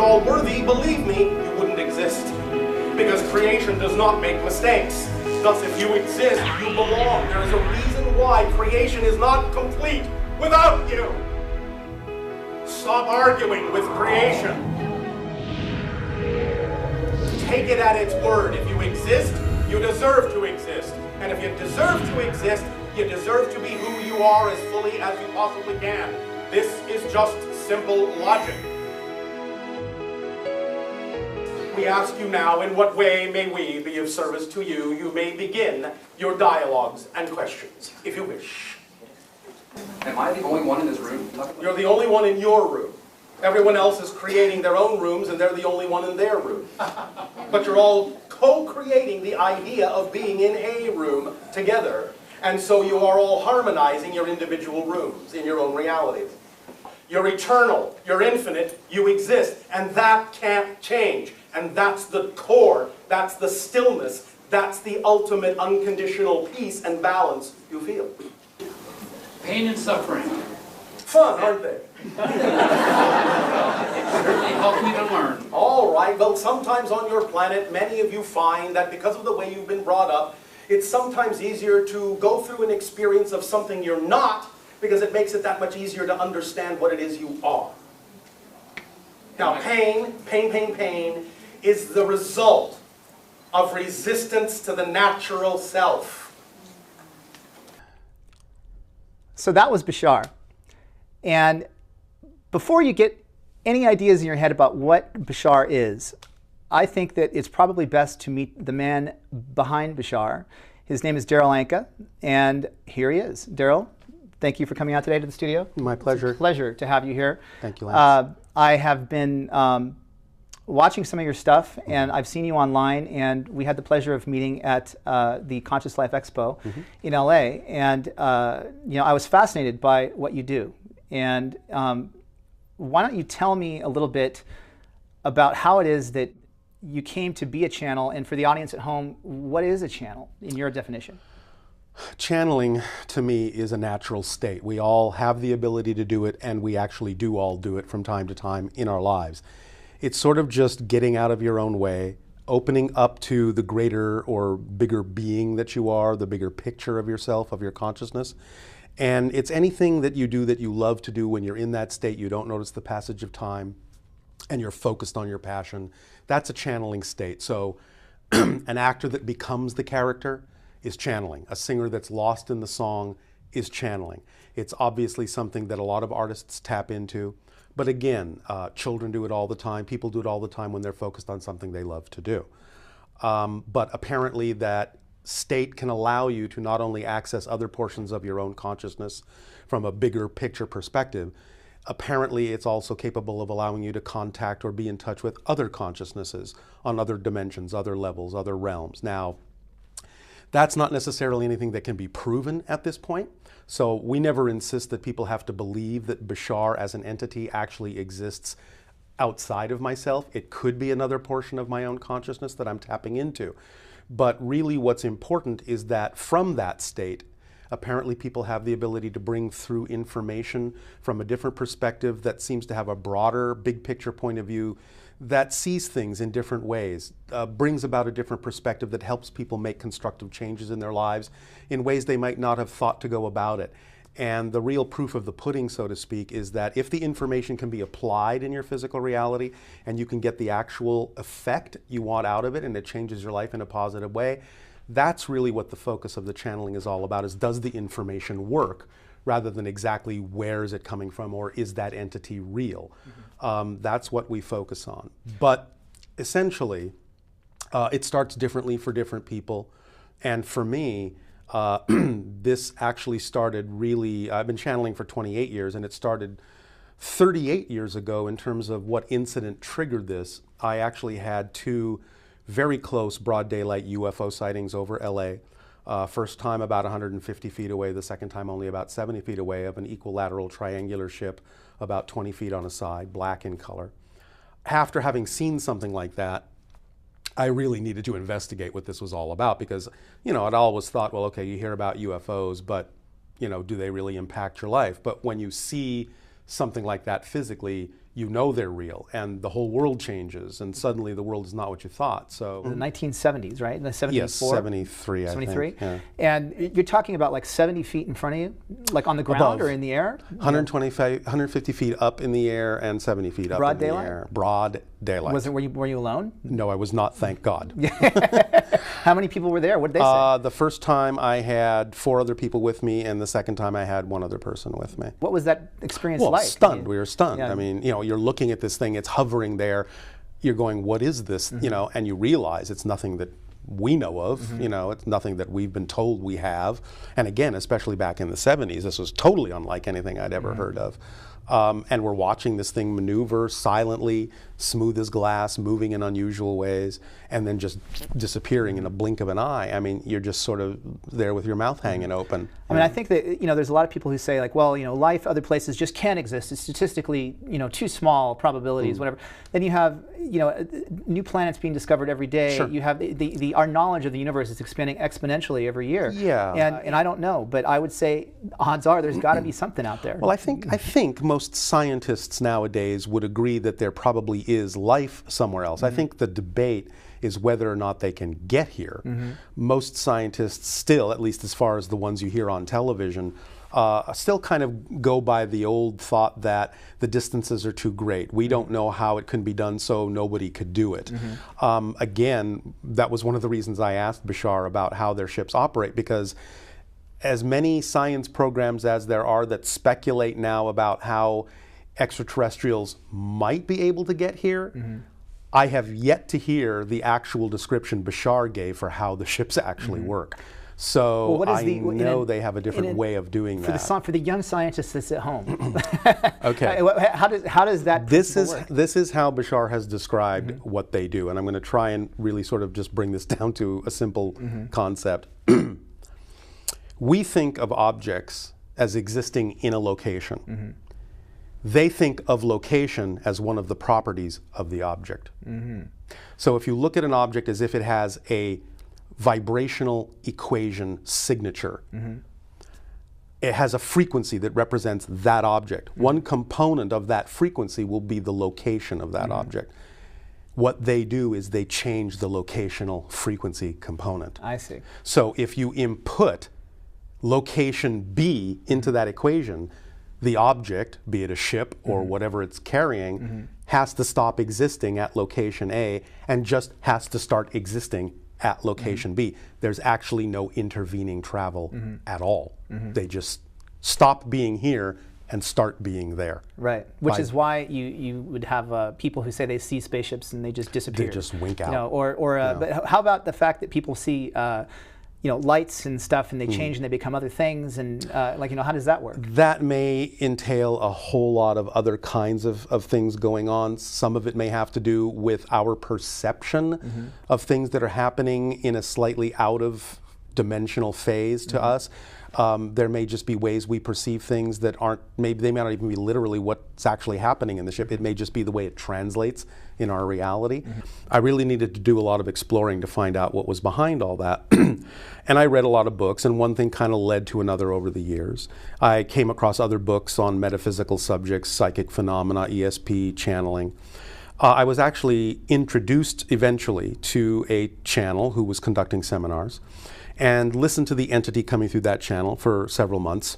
all worthy, believe me, you wouldn't exist. Because creation does not make mistakes. Thus, if you exist, you belong. There is a reason why creation is not complete without you. Stop arguing with creation. Take it at its word. If you exist, you deserve to exist. And if you deserve to exist, you deserve to be who you are as fully as you possibly can. This is just simple logic. We ask you now, in what way may we be of service to you? You may begin your dialogues and questions, if you wish. Am I the only one in this room? You're the only one in your room. Everyone else is creating their own rooms, and they're the only one in their room. But you're all co-creating the idea of being in a room together, and so you are all harmonizing your individual rooms in your own realities. You're eternal, you're infinite, you exist, and that can't change. And that's the core, that's the stillness, that's the ultimate unconditional peace and balance you feel. Pain and suffering. Fun, aren't they? Certainly help me to learn. All right, well, sometimes on your planet, many of you find that because of the way you've been brought up, it's sometimes easier to go through an experience of something you're not, because it makes it that much easier to understand what it is you are. Now, pain is the result of resistance to the natural self. So that was Bashar. And before you get any ideas in your head about what Bashar is, I think that it's probably best to meet the man behind Bashar. His name is Darryl Anka, and here he is. Darryl, thank you for coming out today to the studio. My pleasure. It's a pleasure to have you here. Thank you, Lance. I have been watching some of your stuff, and I've seen you online, and we had the pleasure of meeting at the Conscious Life Expo in LA, and you know, I was fascinated by what you do. And why don't you tell me a little bit about how it is that you came to be a channel, and for the audience at home, what is a channel in your definition? Channeling, to me, is a natural state. We all have the ability to do it, and we actually do all do it from time to time in our lives. It's sort of just getting out of your own way, opening up to the greater or bigger being that you are, the bigger picture of yourself, of your consciousness. And it's anything that you do that you love to do when you're in that state, you don't notice the passage of time, and you're focused on your passion. That's a channeling state. So an actor that becomes the character is channeling. A singer that's lost in the song is channeling. It's obviously something that a lot of artists tap into. But again, children do it all the time. People do it all the time when they're focused on something they love to do. But apparently that state can allow you to not only access other portions of your own consciousness from a bigger picture perspective, apparently it's also capable of allowing you to contact or be in touch with other consciousnesses on other dimensions, other levels, other realms. Now, that's not necessarily anything that can be proven at this point. So we never insist that people have to believe that Bashar as an entity actually exists outside of myself. It could be another portion of my own consciousness that I'm tapping into. But really what's important is that from that state, apparently people have the ability to bring through information from a different perspective that seems to have a broader, big picture point of view that sees things in different ways, brings about a different perspective that helps people make constructive changes in their lives in ways they might not have thought to go about it. And the real proof of the pudding, so to speak, is that if the information can be applied in your physical reality and you can get the actual effect you want out of it and it changes your life in a positive way, that's really what the focus of the channeling is all about, is does the information work, rather than exactly where is it coming from or is that entity real. That's what we focus on. But essentially, it starts differently for different people. And for me, this actually started really, I've been channeling for 28 years, and it started 38 years ago in terms of what incident triggered this. I actually had two very close broad daylight UFO sightings over LA. First time about 150 feet away, the second time only about 70 feet away, of an equilateral triangular ship about 20 feet on a side, black in color. After having seen something like that, I really needed to investigate what this was all about, because, you know, I'd always thought, well, okay, you hear about UFOs, but, you know, do they really impact your life? But when you see something like that physically, you know they're real, and the whole world changes, and suddenly the world is not what you thought. So The 1970s, right? In the 74? yes, 73, I 73? think. Yeah. And you're talking about like 70 feet in front of you, like on the ground Above. or in the air? 150 feet up in the air and 70 feet up Broad in the daylight? air. Broad daylight. Were you alone? No, I was not, thank God. How many people were there? What did they say? The first time I had 4 other people with me, and the second time I had 1 other person with me. What was that experience Well, like? stunned. We were stunned. Yeah. I mean, you know, you're looking at this thing, it's hovering there. You're going, what is this? You know, and you realize it's nothing that we know of. You know, it's nothing that we've been told we have. And again, especially back in the 70s, this was totally unlike anything I'd ever heard of. And we're watching this thing maneuver silently, smooth as glass, moving in unusual ways, and then just disappearing in a blink of an eye. I mean, you're just sort of there with your mouth hanging open. I mean, I think that, you know, there's a lot of people who say like, well, you know, life other places just can't exist. It's statistically, you know, too small, probabilities, whatever. Then you have, you know, new planets being discovered every day. Sure. You have our knowledge of the universe is expanding exponentially every year. Yeah. And I don't know, but I would say odds are there's got to be something out there. Well, I think most scientists nowadays would agree that there probably is life somewhere else. I think the debate is whether or not they can get here. Most scientists still, at least as far as the ones you hear on television, still kind of go by the old thought that the distances are too great. We don't know how it can be done, so nobody could do it. Again, that was one of the reasons I asked Bashar about how their ships operate, because as many science programs as there are that speculate now about how extraterrestrials might be able to get here, I have yet to hear the actual description Bashar gave for how the ships actually work. So Well, what is I know they have a different way of doing that. For the young scientist that's at home. Okay. How does that This principle work? is how Bashar has described what they do, and I'm going to try and really sort of just bring this down to a simple concept. We think of objects as existing in a location. They think of location as one of the properties of the object. So if you look at an object as if it has a vibrational equation signature, it has a frequency that represents that object. One component of that frequency will be the location of that object. What they do is they change the locational frequency component. I see. So if you input location B into that equation, the object, be it a ship or whatever it's carrying, has to stop existing at location A and just has to start existing at location B. There's actually no intervening travel at all. They just stop being here and start being there. Right, which is why you would have people who say they see spaceships and they just disappear. They just wink out. You know, but how about the fact that people see you know, lights and stuff, and they change and they become other things, and like, you know, how does that work? That may entail a whole lot of other kinds of things going on. Some of it may have to do with our perception of things that are happening in a slightly out of dimensional phase to us. There may just be ways we perceive things that aren't, maybe they may not even be literally what's actually happening in the ship. It may just be the way it translates in our reality. I really needed to do a lot of exploring to find out what was behind all that. And I read a lot of books, and one thing kind of led to another over the years. I came across other books on metaphysical subjects, psychic phenomena, ESP, channeling. I was actually introduced eventually to a channel who was conducting seminars, and listened to the entity coming through that channel for several months.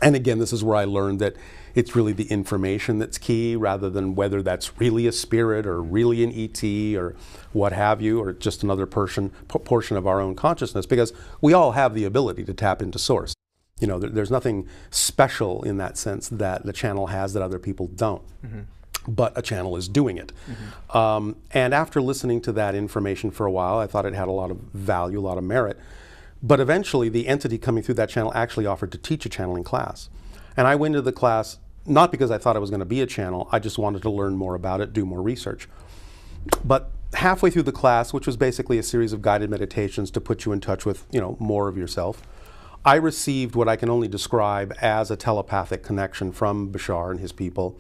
And again, this is where I learned that it's really the information that's key, rather than whether that's really a spirit or really an ET or what have you, or just another portion of our own consciousness, because we all have the ability to tap into source. You know, there's nothing special in that sense that the channel has that other people don't. But a channel is doing it. And after listening to that information for a while, I thought it had a lot of value, a lot of merit. But eventually, the entity coming through that channel actually offered to teach a channeling class. And I went to the class not because I thought I was going to be a channel, I just wanted to learn more about it, do more research. But halfway through the class, which was basically a series of guided meditations to put you in touch with, you know, more of yourself, I received what I can only describe as a telepathic connection from Bashar and his people.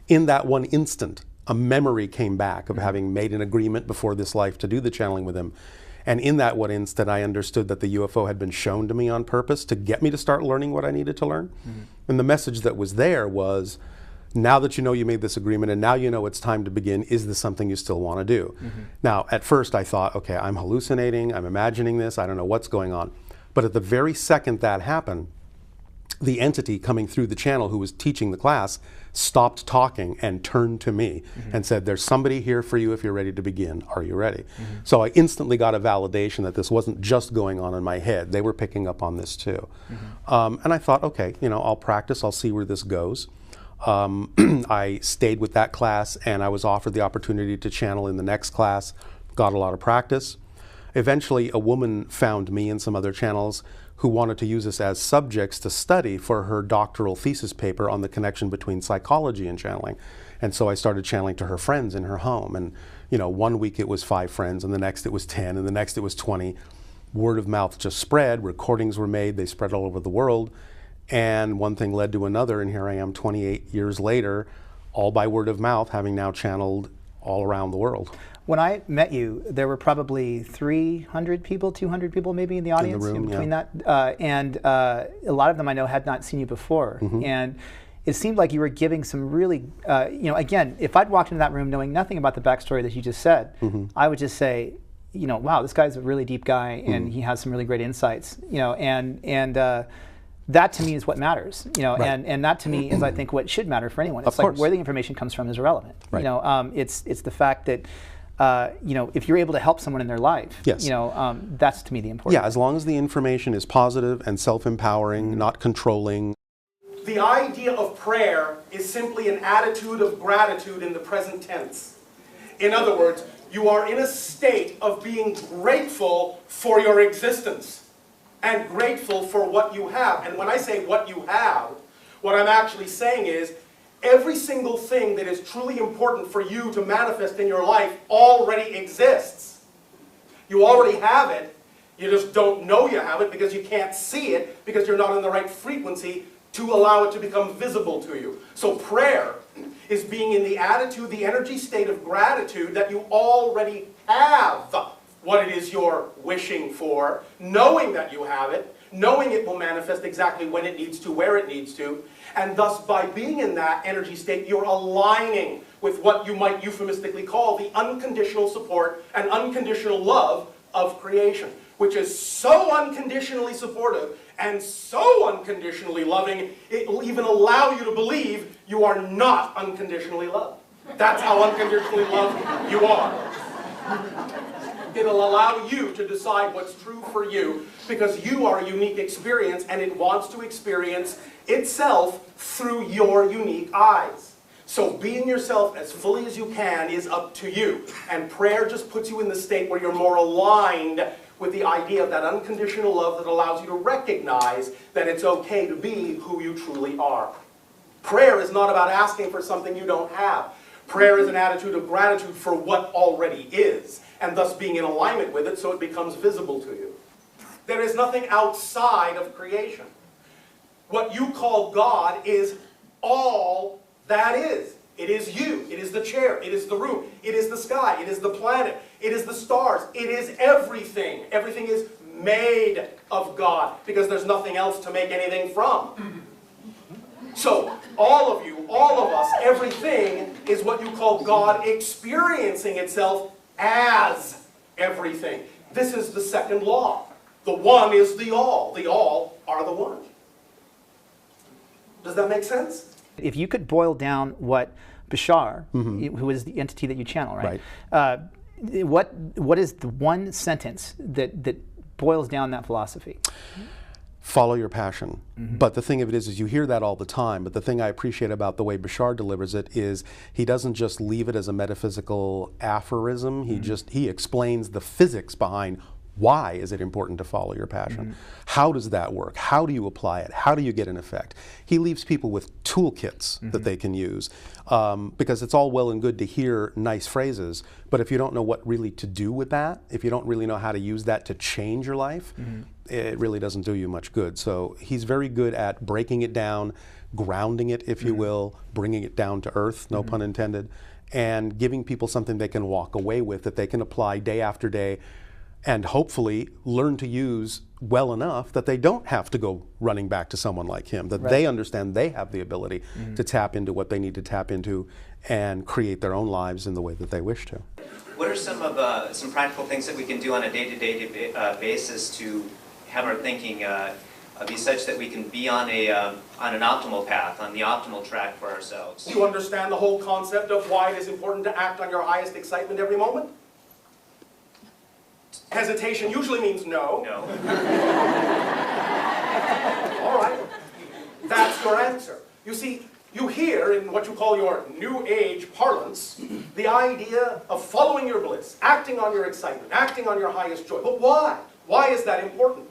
In that one instant, a memory came back of having made an agreement before this life to do the channeling with him. And in that one instant, I understood that the UFO had been shown to me on purpose to get me to start learning what I needed to learn. And the message that was there was, Now that you know you made this agreement and now you know it's time to begin, is this something you still want to do? Now, at first I thought, okay, I'm hallucinating, I'm imagining this, I don't know what's going on. But at the very second that happened, the entity coming through the channel who was teaching the class stopped talking and turned to me and said, there's somebody here for you if you're ready to begin. Are you ready? So I instantly got a validation that this wasn't just going on in my head. They were picking up on this too. And I thought, okay, you know, I'll practice, I'll see where this goes. I stayed with that class and I was offered the opportunity to channel in the next class, got a lot of practice. Eventually, a woman found me and some other channels who wanted to use us as subjects to study for her doctoral thesis paper on the connection between psychology and channeling. And so I started channeling to her friends in her home. And, you know, one week it was 5 friends, and the next it was 10, and the next it was 20. Word of mouth just spread, recordings were made, they spread all over the world. And one thing led to another, and here I am 28 years later, all by word of mouth, having now channeled all around the world. When I met you, there were probably 300 people, 200 people maybe in the audience room, between that. And a lot of them I know had not seen you before. And it seemed like you were giving some really, you know, again, if I'd walked into that room knowing nothing about the backstory that you just said, I would just say, you know, wow, this guy's a really deep guy and he has some really great insights, you know, and that to me is what matters, you know, and that to me is, I think, what should matter for anyone. It's like where the information comes from is irrelevant. You know, it's the fact that, you know, if you're able to help someone in their life, you know, that's to me the important. Yeah, as long as the information is positive and self-empowering, not controlling. The idea of prayer is simply an attitude of gratitude in the present tense. In other words, you are in a state of being grateful for your existence and grateful for what you have. And when I say what you have, what I'm actually saying is every single thing that is truly important for you to manifest in your life already exists. You already have it. You just don't know you have it because you can't see it because you're not in the right frequency to allow it to become visible to you. So prayer is being in the attitude, the energy state of gratitude that you already have what it is you're wishing for, knowing that you have it, knowing it will manifest exactly when it needs to, where it needs to, and thus by being in that energy state, you're aligning with what you might euphemistically call the unconditional support and unconditional love of creation, which is so unconditionally supportive and so unconditionally loving, it will even allow you to believe you are not unconditionally loved. That's how unconditionally loved you are. It'll allow you to decide what's true for you because you are a unique experience and it wants to experience itself through your unique eyes. So being yourself as fully as you can is up to you. And prayer just puts you in the state where you're more aligned with the idea of that unconditional love that allows you to recognize that it's okay to be who you truly are. Prayer is not about asking for something you don't have. Prayer is an attitude of gratitude for what already is, and thus being in alignment with it so it becomes visible to you. There is nothing outside of creation. What you call God is all that is. It is you. It is the chair. It is the room. It is the sky. It is the planet. It is the stars. It is everything. Everything is made of God because there's nothing else to make anything from. So all of you, all of us, everything is what you call God experiencing itself as everything. This is the second law. The one is the all. The all are the one. Does that make sense? If you could boil down what Bashar, who is the entity that you channel, right? What is the one sentence that boils down that philosophy? Follow your passion. But the thing of it is you hear that all the time, but the thing I appreciate about the way Bashar delivers it is he doesn't just leave it as a metaphysical aphorism, he explains the physics behind why is it important to follow your passion. How does that work? How do you apply it? How do you get an effect? He leaves people with toolkits that they can use because it's all well and good to hear nice phrases, but if you don't know what really to do with that, if you don't really know how to use that to change your life, it really doesn't do you much good. So he's very good at breaking it down, grounding it, if you will, bringing it down to earth, no pun intended, and giving people something they can walk away with that they can apply day after day, and hopefully learn to use well enough that they don't have to go running back to someone like him, that they understand they have the ability to tap into what they need to tap into and create their own lives in the way that they wish to. What are some practical things that we can do on a day-to-day basis to have our thinking be such that we can be on an optimal path, on the optimal track for ourselves? You understand the whole concept of why it is important to act on your highest excitement every moment? Hesitation usually means no. No. All right. That's your answer. You see, you hear in what you call your New Age parlance the idea of following your bliss, acting on your excitement, acting on your highest joy. But why? Why is that important?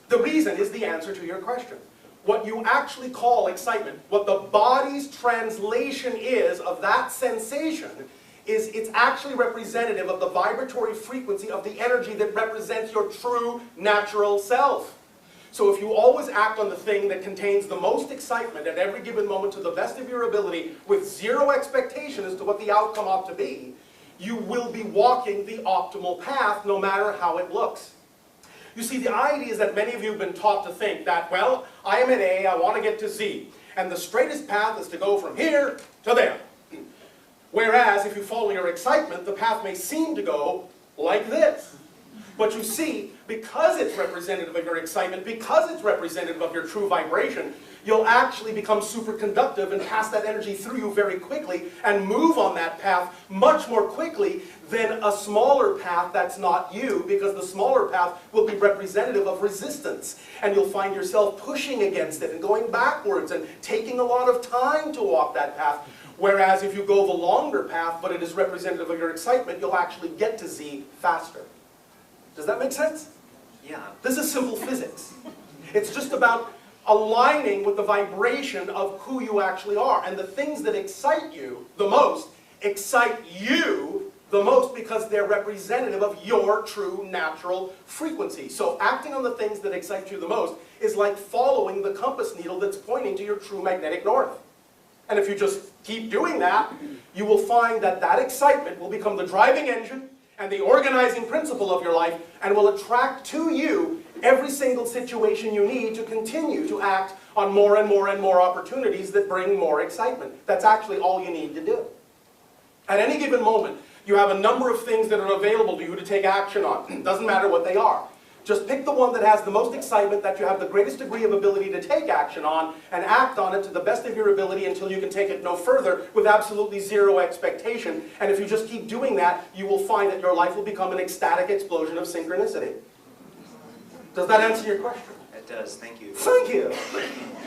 The reason is the answer to your question. What you actually call excitement, what the body's translation is of that sensation, is it's actually representative of the vibratory frequency of the energy that represents your true natural self. So if you always act on the thing that contains the most excitement at every given moment to the best of your ability with zero expectation as to what the outcome ought to be, you will be walking the optimal path no matter how it looks. You see, the idea is that many of you have been taught to think that, well, I am in A, I want to get to Z, and the straightest path is to go from here to there. Whereas, if you follow your excitement, the path may seem to go like this. But you see, because it's representative of your excitement, because it's representative of your true vibration, you'll actually become superconductive and pass that energy through you very quickly and move on that path much more quickly than a smaller path that's not you, because the smaller path will be representative of resistance. And you'll find yourself pushing against it and going backwards and taking a lot of time to walk that path. Whereas if you go the longer path, but it is representative of your excitement, you'll actually get to Z faster. Does that make sense? Yeah. This is simple physics. It's just about aligning with the vibration of who you actually are. And the things that excite you the most excite you the most because they're representative of your true natural frequency. So acting on the things that excite you the most is like following the compass needle that's pointing to your true magnetic north. And if you just keep doing that, you will find that that excitement will become the driving engine and the organizing principle of your life, and will attract to you every single situation you need to continue to act on more and more and more opportunities that bring more excitement. That's actually all you need to do. At any given moment, you have a number of things that are available to you to take action on. Doesn't matter what they are. Just pick the one that has the most excitement, that you have the greatest degree of ability to take action on, and act on it to the best of your ability until you can take it no further with absolutely zero expectation. And if you just keep doing that, you will find that your life will become an ecstatic explosion of synchronicity. Does that answer your question? It does. Thank you. Thank you.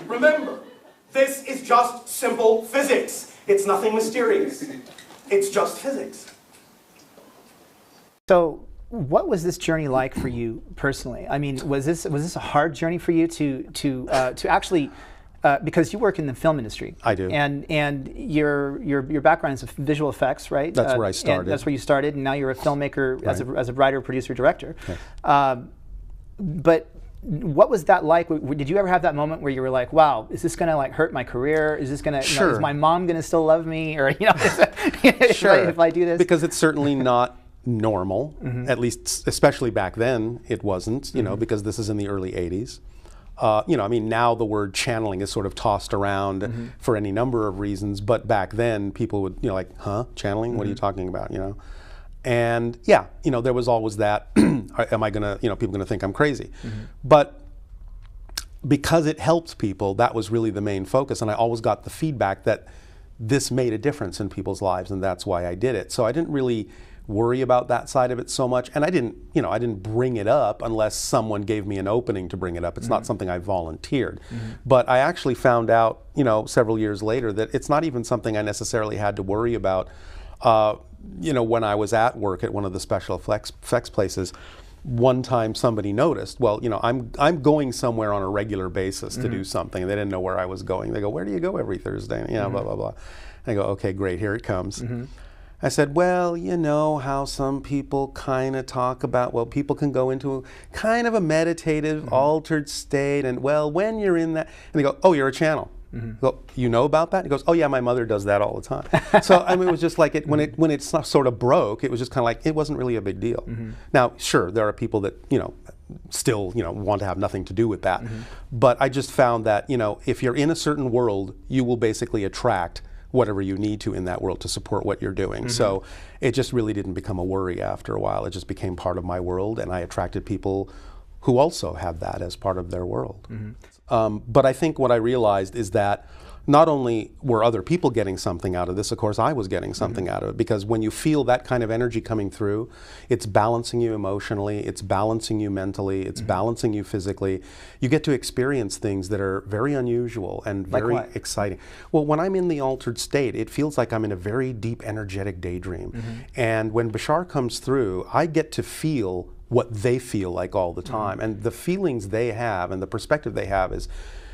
Remember, this is just simple physics. It's nothing mysterious. It's just physics. So, what was this journey like for you personally? I mean, was this a hard journey for you to actually, because you work in the film industry? I do. And your background is visual effects, right? That's where I started. That's where you started, and now you're a filmmaker, right, as a writer, producer, director. Okay. But what was that like? Did you ever have that moment where you were like, "Wow, is this gonna like hurt my career? Is this gonna, sure, is my mom gonna still love me, or sure, if I do this?" Because it's certainly not normal, at least, especially back then, it wasn't, you know, because this is in the early 80s. You know, I mean, now the word channeling is sort of tossed around for any number of reasons, but back then people would, you know, like, huh, channeling? What are you talking about, you know? And yeah, you know, there was always that, am I gonna, you know, people gonna think I'm crazy? But because it helped people, that was really the main focus, and I always got the feedback that this made a difference in people's lives, and that's why I did it. So I didn't really worry about that side of it so much, and I didn't bring it up unless someone gave me an opening to bring it up. It's not something I volunteered. But I actually found out, you know, several years later that it's not even something I necessarily had to worry about. You know, when I was at work at one of the special effects places, one time somebody noticed, well, you know, I'm going somewhere on a regular basis to do something. They didn't know where I was going. They go, "Where do you go every Thursday?" Yeah, blah, blah, blah. I go, "Okay, great, here it comes." I said, "Well, you know how some people kind of talk about, well, people can go into kind of a meditative, altered state, and well, when you're in that," and they go, "Oh, you're a channel." Well, you know about that? He goes, oh yeah, my mother does that all the time. So I mean, it was just like when it sort of broke, it was just kind of like, it wasn't really a big deal. Now, sure, there are people that, still, want to have nothing to do with that. But I just found that, if you're in a certain world, you will basically attract whatever you need to in that world to support what you're doing. So it just really didn't become a worry after a while. It just became part of my world, and I attracted people who also had that as part of their world. But I think what I realized is that not only were other people getting something out of this, of course I was getting something out of it, because when you feel that kind of energy coming through, it's balancing you emotionally, it's balancing you mentally, it's balancing you physically. You get to experience things that are very unusual and very exciting. Well, when I'm in the altered state, it feels like I'm in a very deep energetic daydream. And when Bashar comes through, I get to feel what they feel like all the time. And the feelings they have and the perspective they have is,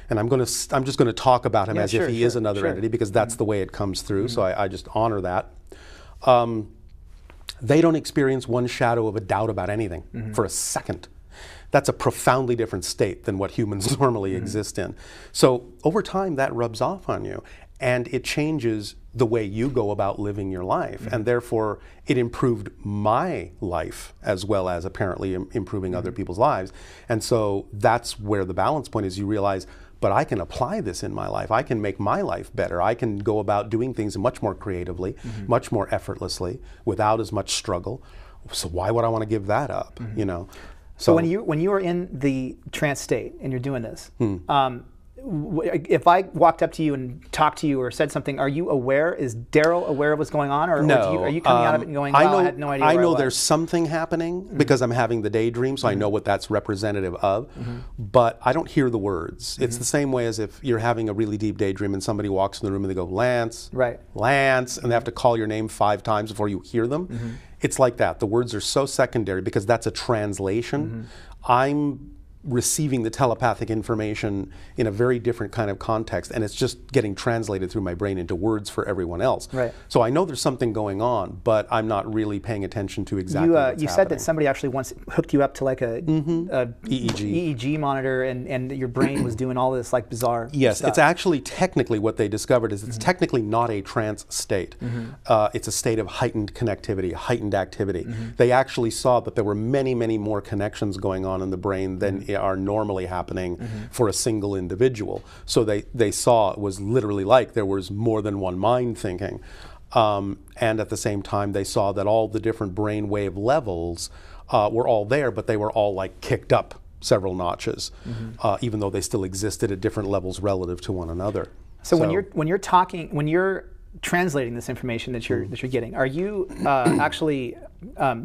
and I'm just going to talk about him as if he is another entity, because that's the way it comes through, so I just honor that. They don't experience one shadow of a doubt about anything for a second. That's a profoundly different state than what humans normally exist in. So over time, that rubs off on you, and it changes the way you go about living your life, and therefore it improved my life as well as apparently improving other people's lives. And so that's where the balance point is. You realize, but I can apply this in my life. I can make my life better. I can go about doing things much more creatively, much more effortlessly, without as much struggle. So why would I want to give that up? So when you are in the trance state and you're doing this, if I walked up to you and talked to you or said something, are you aware? Is Darryl aware of what's going on, or no? Are you coming out of it and going, "Wow, I had no idea"? I know there's something happening because I'm having the daydream, so I know what that's representative of. But I don't hear the words. It's the same way as if you're having a really deep daydream and somebody walks in the room and they go, "Lance, Lance," and they have to call your name 5 times before you hear them. It's like that. The words are so secondary because that's a translation. I'm receiving the telepathic information in a very different kind of context, and it's just getting translated through my brain into words for everyone else. So I know there's something going on, but I'm not really paying attention to exactly what's happening. You said that somebody actually once hooked you up to like a EEG monitor, and your brain was doing all this like bizarre stuff. It's actually technically what they discovered is it's technically not a trance state. It's a state of heightened connectivity, heightened activity. They actually saw that there were many, many more connections going on in the brain than are normally happening for a single individual. So they saw it was literally like there was more than one mind thinking. And at the same time, they saw that all the different brainwave levels were all there, but they were all like kicked up several notches, even though they still existed at different levels relative to one another. So when you're translating this information that you're getting, are you actually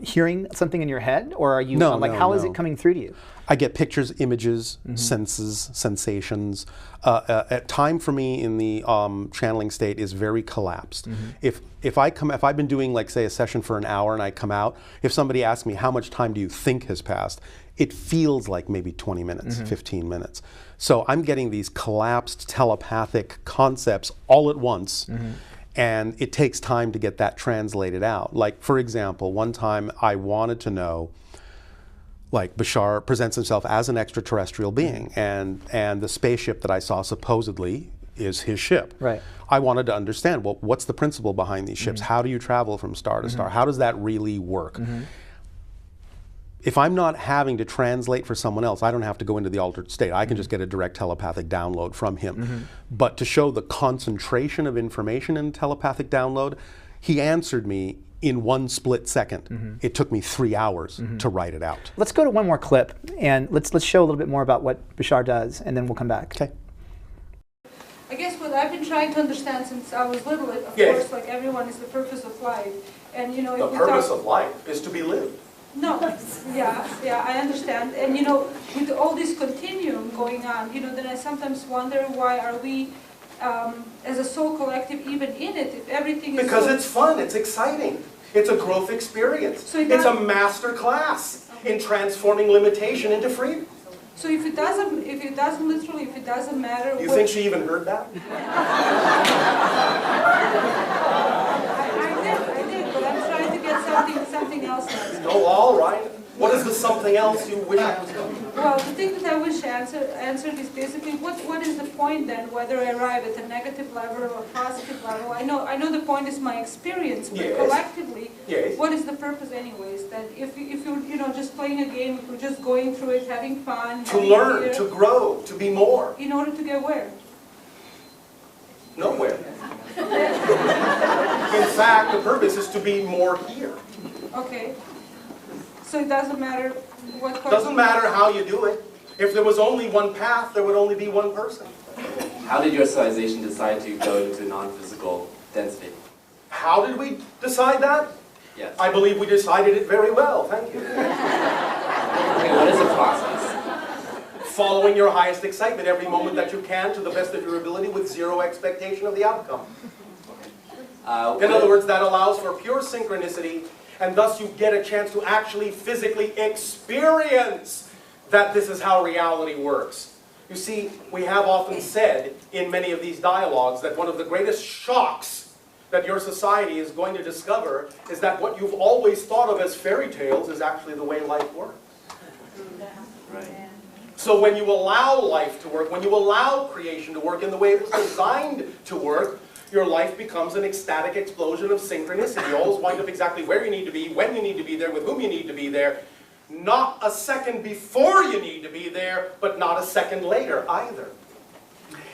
hearing something in your head, or are you how is it coming through to you? I get pictures, images, senses, sensations. Time for me in the channeling state is very collapsed. If I've been doing, like, say, a session for an hour and I come out, if somebody asks me how much time do you think has passed, it feels like maybe 20 minutes, 15 minutes. So I'm getting these collapsed telepathic concepts all at once. And it takes time to get that translated out. Like, for example, one time I wanted to know, like, Bashar presents himself as an extraterrestrial being, and the spaceship that I saw supposedly is his ship. I wanted to understand, well, what's the principle behind these ships? How do you travel from star to star? How does that really work? If I'm not having to translate for someone else, I don't have to go into the altered state. I can just get a direct telepathic download from him. But to show the concentration of information in telepathic download, he answered me in one split second. It took me 3 hours to write it out. Let's go to one more clip, and let's show a little bit more about what Bashar does, and then we'll come back. Okay. I guess what I've been trying to understand since I was little, of course, like everyone, is the purpose of life. And the purpose of life is to be lived. No, yeah, I understand. And with all this continuum going on, then I sometimes wonder, why are we, as a soul collective, even in it, if everything is because it's fun, it's exciting, it's a growth experience. So it's a master class in transforming limitation into freedom. So if it doesn't matter. You think she even heard that? I did, but I'm trying to get something else next. Oh, all right. What is the something else you wish answered? Well, the thing that I wish answered is basically what is the point then, whether I arrive at a negative level or a positive level? I know the point is my experience, but Yes. collectively, Yes. what is the purpose anyways? That if you're just playing a game, if you're just going through it, having fun, To having learn, beer, to grow, to be more. in order to get where? Nowhere. In fact, the purpose is to be more here. Okay. So it doesn't matter what part. Doesn't matter how you do it. If there was only one path, there would only be one person. How did your civilization decide to go into non-physical density? How did we decide that? Yes. I believe we decided it very well, thank you. Okay, what is the process? Following your highest excitement every moment that you can to the best of your ability with zero expectation of the outcome. In other words, that allows for pure synchronicity, and thus you get a chance to actually physically experience that this is how reality works. You see, we have often said in many of these dialogues that one of the greatest shocks that your society is going to discover is that what you've always thought of as fairy tales is actually the way life works. Right. So when you allow life to work, when you allow creation to work in the way it was designed to work, your life becomes an ecstatic explosion of synchronicity. You always wind up exactly where you need to be, when you need to be there, with whom you need to be there. Not a second before you need to be there, but not a second later either.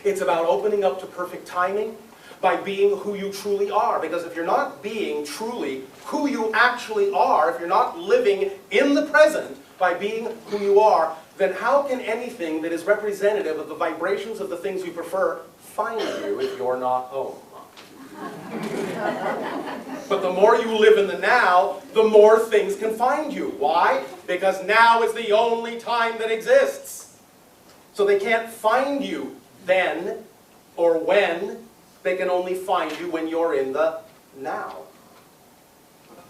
It's about opening up to perfect timing by being who you truly are. Because if you're not being truly who you actually are, if you're not living in the present by being who you are, then how can anything that is representative of the vibrations of the things you prefer find you if you're not home? But the more you live in the now, the more things can find you. Why? Because now is the only time that exists. So they can't find you then or when. They can only find you when you're in the now.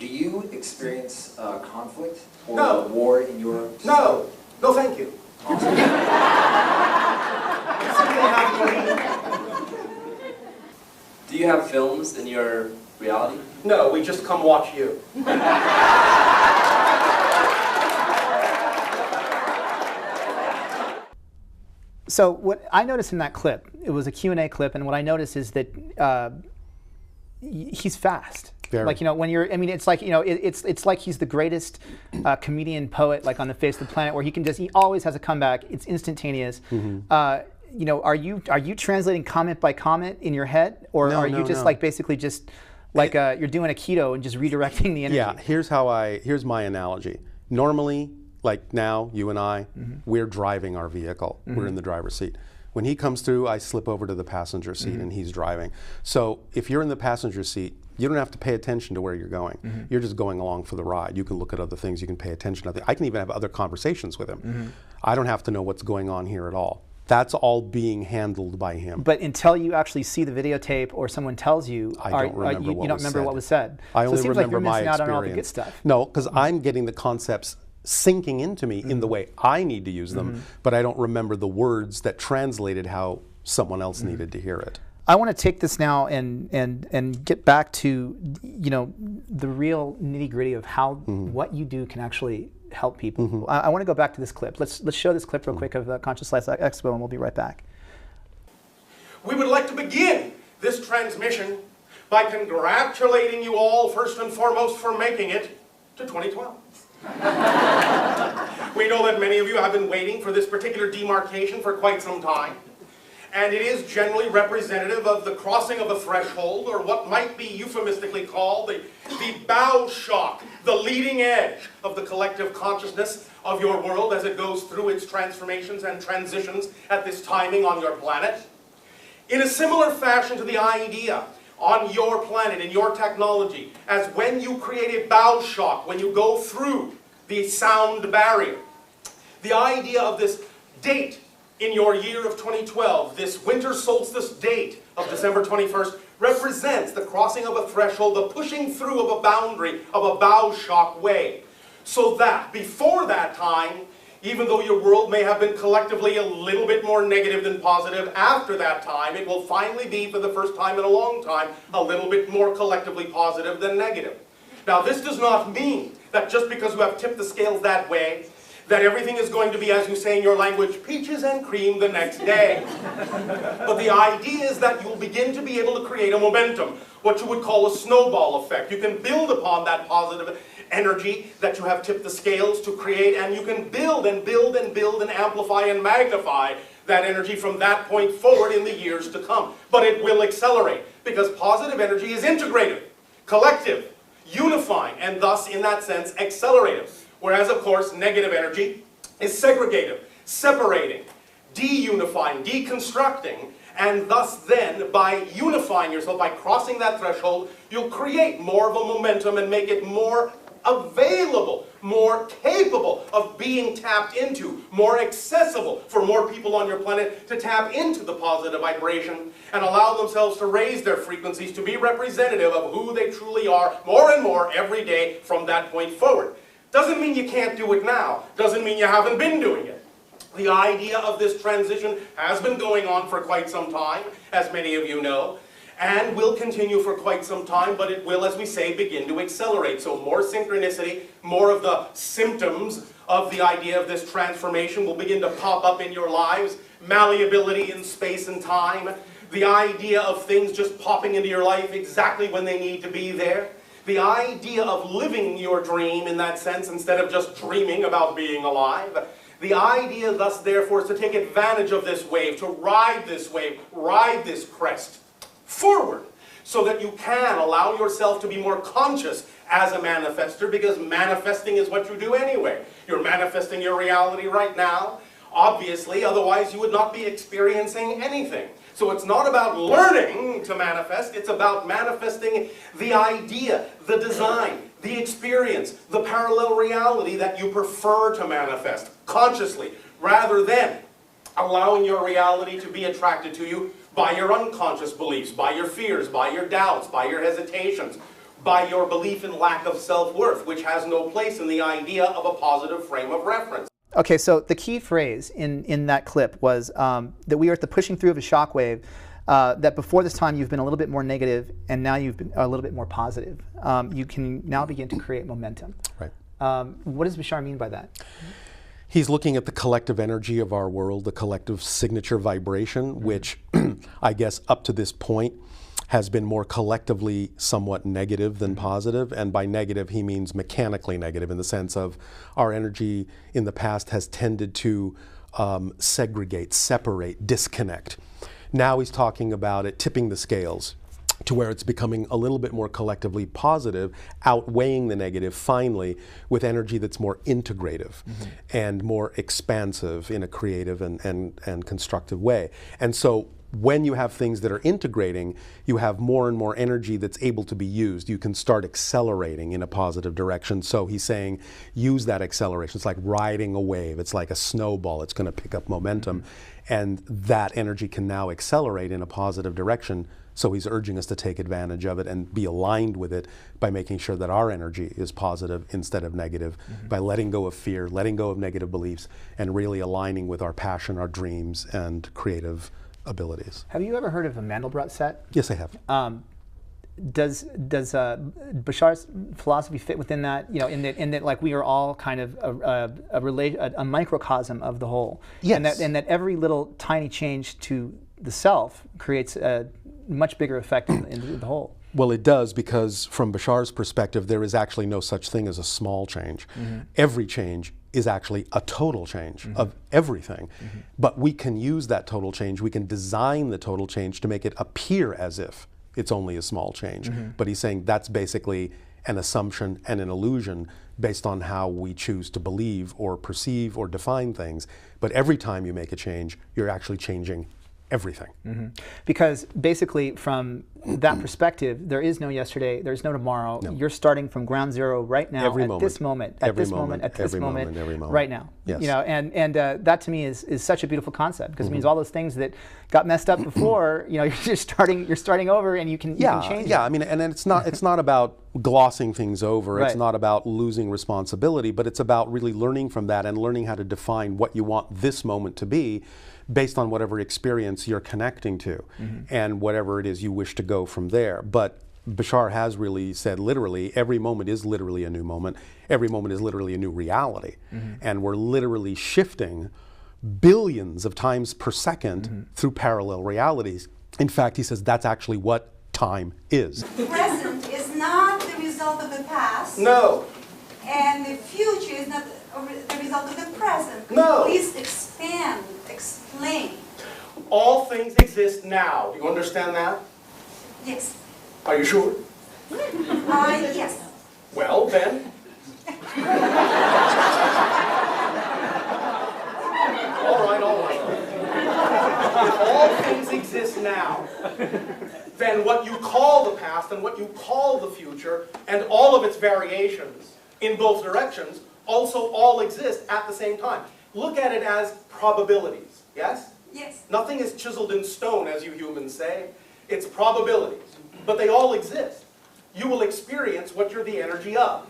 Do you experience conflict or No. war in your society? No. No, thank you. Simply have to Do you have films in your reality? No, we just come watch you. So what I noticed in that clip, it was a Q&A clip, and what I noticed is that he's fast. Very. Like, when you're, I mean, it's like, it's like he's the greatest comedian poet, like, on the face of the planet, where he always has a comeback. It's instantaneous. Mm-hmm. Are you translating comment by comment in your head, or No, are you just no. like basically just like you're doing a keto and just redirecting the energy? Yeah, here's my analogy. Normally, like now, you and I, we're driving our vehicle. We're in the driver's seat. When he comes through, I slip over to the passenger seat and he's driving. So if you're in the passenger seat, you don't have to pay attention to where you're going. You're just going along for the ride. You can look at other things, you can pay attention to other things. I can even have other conversations with him. I don't have to know what's going on here at all. That's all being handled by him. But until you actually see the videotape or someone tells you, I don't remember you don't remember what was said. I So only it seems remember like you're my missing out on all the experience. good stuff. No, because I'm getting the concepts sinking into me in the way I need to use them, but I don't remember the words that translated how someone else needed to hear it. I want to take this now and get back to the real nitty gritty of how what you do can actually help people. I want to go back to this clip. Let's show this clip real quick of Conscious Life Expo, and we'll be right back. We would like to begin this transmission by congratulating you all, first and foremost, for making it to 2012. We know that many of you have been waiting for this particular demarcation for quite some time. And it is generally representative of the crossing of a threshold, or what might be euphemistically called the bow shock, the leading edge of the collective consciousness of your world as it goes through its transformations and transitions at this timing on your planet. In a similar fashion to the idea on your planet, in your technology, as when you create a bow shock, when you go through the sound barrier, the idea of this date in your year of 2012, this winter solstice date of December 21st, represents the crossing of a threshold, the pushing through of a boundary of a bow shock wave. So that before that time, even though your world may have been collectively a little bit more negative than positive, after that time, it will finally be, for the first time in a long time, a little bit more collectively positive than negative. Now, this does not mean that just because you have tipped the scales that way, that everything is going to be, as you say in your language, peaches and cream the next day. But the idea is that you will begin to be able to create a momentum, what you would call a snowball effect. You can build upon that positive energy that you have tipped the scales to create, and you can build and build and build and amplify and magnify that energy from that point forward in the years to come. But it will accelerate, because positive energy is integrative, collective, unifying, and thus, in that sense, accelerative. Whereas, of course, negative energy is segregative, separating, deunifying, deconstructing, and thus then, by unifying yourself, by crossing that threshold, you'll create more of a momentum and make it more available, more capable of being tapped into, more accessible for more people on your planet to tap into the positive vibration and allow themselves to raise their frequencies to be representative of who they truly are more and more every day from that point forward. Doesn't mean you can't do it now. Doesn't mean you haven't been doing it. The idea of this transition has been going on for quite some time, as many of you know, and will continue for quite some time, but it will, as we say, begin to accelerate. So more synchronicity, more of the symptoms of the idea of this transformation will begin to pop up in your lives. Malleability in space and time, the idea of things just popping into your life exactly when they need to be there. The idea of living your dream in that sense instead of just dreaming about being alive. The idea thus therefore is to take advantage of this wave, to ride this wave, ride this crest forward so that you can allow yourself to be more conscious as a manifester, because manifesting is what you do anyway. You're manifesting your reality right now, obviously, otherwise you would not be experiencing anything. So it's not about learning to manifest, it's about manifesting the idea, the design, the experience, the parallel reality that you prefer to manifest consciously, rather than allowing your reality to be attracted to you by your unconscious beliefs, by your fears, by your doubts, by your hesitations, by your belief in lack of self-worth, which has no place in the idea of a positive frame of reference. Okay, so the key phrase in that clip was that we are at the pushing through of a shockwave, that before this time you've been a little bit more negative and now you've been a little bit more positive. You can now begin to create momentum. Right. What does Bashar mean by that? He's looking at the collective energy of our world, the collective signature vibration, which I guess up to this point has been more collectively somewhat negative than positive. And by negative, he means mechanically negative in the sense of our energy in the past has tended to segregate, separate, disconnect. Now he's talking about it tipping the scales to where it's becoming a little bit more collectively positive, outweighing the negative finally with energy that's more integrative and more expansive in a creative and constructive way. And so when you have things that are integrating, you have more and more energy that's able to be used. You can start accelerating in a positive direction. So he's saying, use that acceleration. It's like riding a wave. It's like a snowball. It's going to pick up momentum. And that energy can now accelerate in a positive direction. So he's urging us to take advantage of it and be aligned with it by making sure that our energy is positive instead of negative, by letting go of fear, letting go of negative beliefs, and really aligning with our passion, our dreams, and creative abilities. Have you ever heard of a Mandelbrot set? Yes, I have. Does Bashar's philosophy fit within that? You know, in that like we are all kind of a microcosm of the whole. Yes. And that every little tiny change to the self creates a much bigger effect in the whole. Well, it does, because from Bashar's perspective, there is actually no such thing as a small change. Every change is actually a total change of everything. But we can use that total change, we can design the total change to make it appear as if it's only a small change. But he's saying that's basically an assumption and an illusion based on how we choose to believe or perceive or define things. But every time you make a change, you're actually changing everything. Because basically from that perspective, there is no yesterday, there's no tomorrow. No. You're starting from ground zero right now, every at moment. this moment, at Every this moment, at this every moment, every moment. right now. Yes. You know, and that to me is such a beautiful concept, because it means all those things that got messed up before, you know, you're starting over, and you can change. Yeah, I mean, and it's not about glossing things over. Right. It's not about losing responsibility, but it's about really learning from that and learning how to define what you want this moment to be, based on whatever experience you're connecting to and whatever it is you wish to go from there. But Bashar has really said literally, every moment is literally a new moment. Every moment is literally a new reality. And we're literally shifting billions of times per second through parallel realities. In fact, he says that's actually what time is. The present is not the result of the past. No. And the future is not the result of the present. Could No. you please expand, explain? All things exist now. Do you understand that? Yes. Are you sure? Yes. Well, then. All right. If all things exist now, then what you call the past and what you call the future and all of its variations in both directions also all exist at the same time. Look at it as probabilities, yes? Yes. Nothing is chiseled in stone, as you humans say. It's probabilities. But they all exist. You will experience what you're the energy of.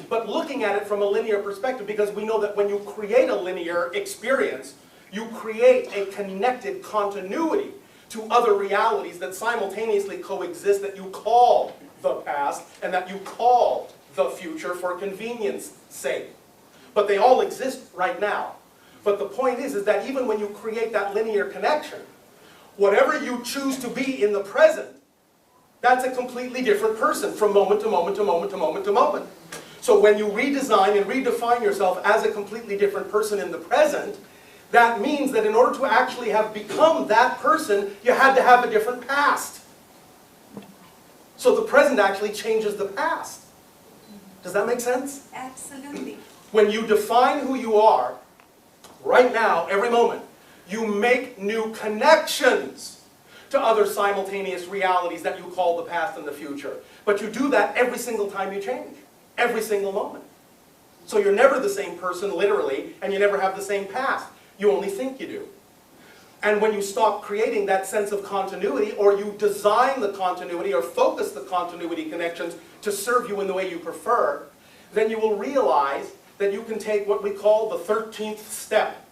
But looking at it from a linear perspective, because we know that when you create a linear experience, you create a connected continuity to other realities that simultaneously coexist that you call the past and that you call the future for convenience sake. But they all exist right now. But the point is that even when you create that linear connection, whatever you choose to be in the present, that's a completely different person from moment to moment to moment to moment to moment. So when you redesign and redefine yourself as a completely different person in the present, that means that in order to actually have become that person, you had to have a different past. So the present actually changes the past. Does that make sense? Absolutely. When you define who you are, right now, every moment, you make new connections to other simultaneous realities that you call the past and the future. But you do that every single time you change, every single moment. So you're never the same person, literally, and you never have the same past. You only think you do. And when you stop creating that sense of continuity, or you design the continuity or focus the continuity connections to serve you in the way you prefer, then you will realize that you can take what we call the 13th step.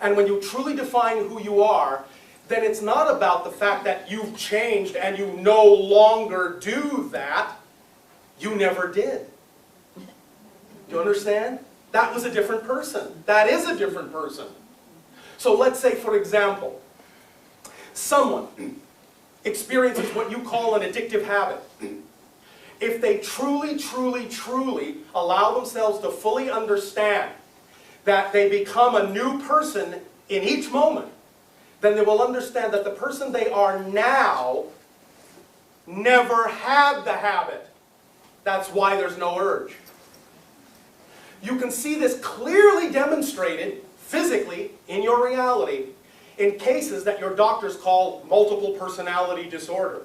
And when you truly define who you are, then it's not about the fact that you've changed and you no longer do that. You never did. Do you understand? That was a different person. That is a different person. So let's say, for example, someone experiences what you call an addictive habit. If they truly, truly, truly allow themselves to fully understand that they become a new person in each moment, then they will understand that the person they are now never had the habit. That's why there's no urge. You can see this clearly demonstrated physically in your reality in cases that your doctors call multiple personality disorder.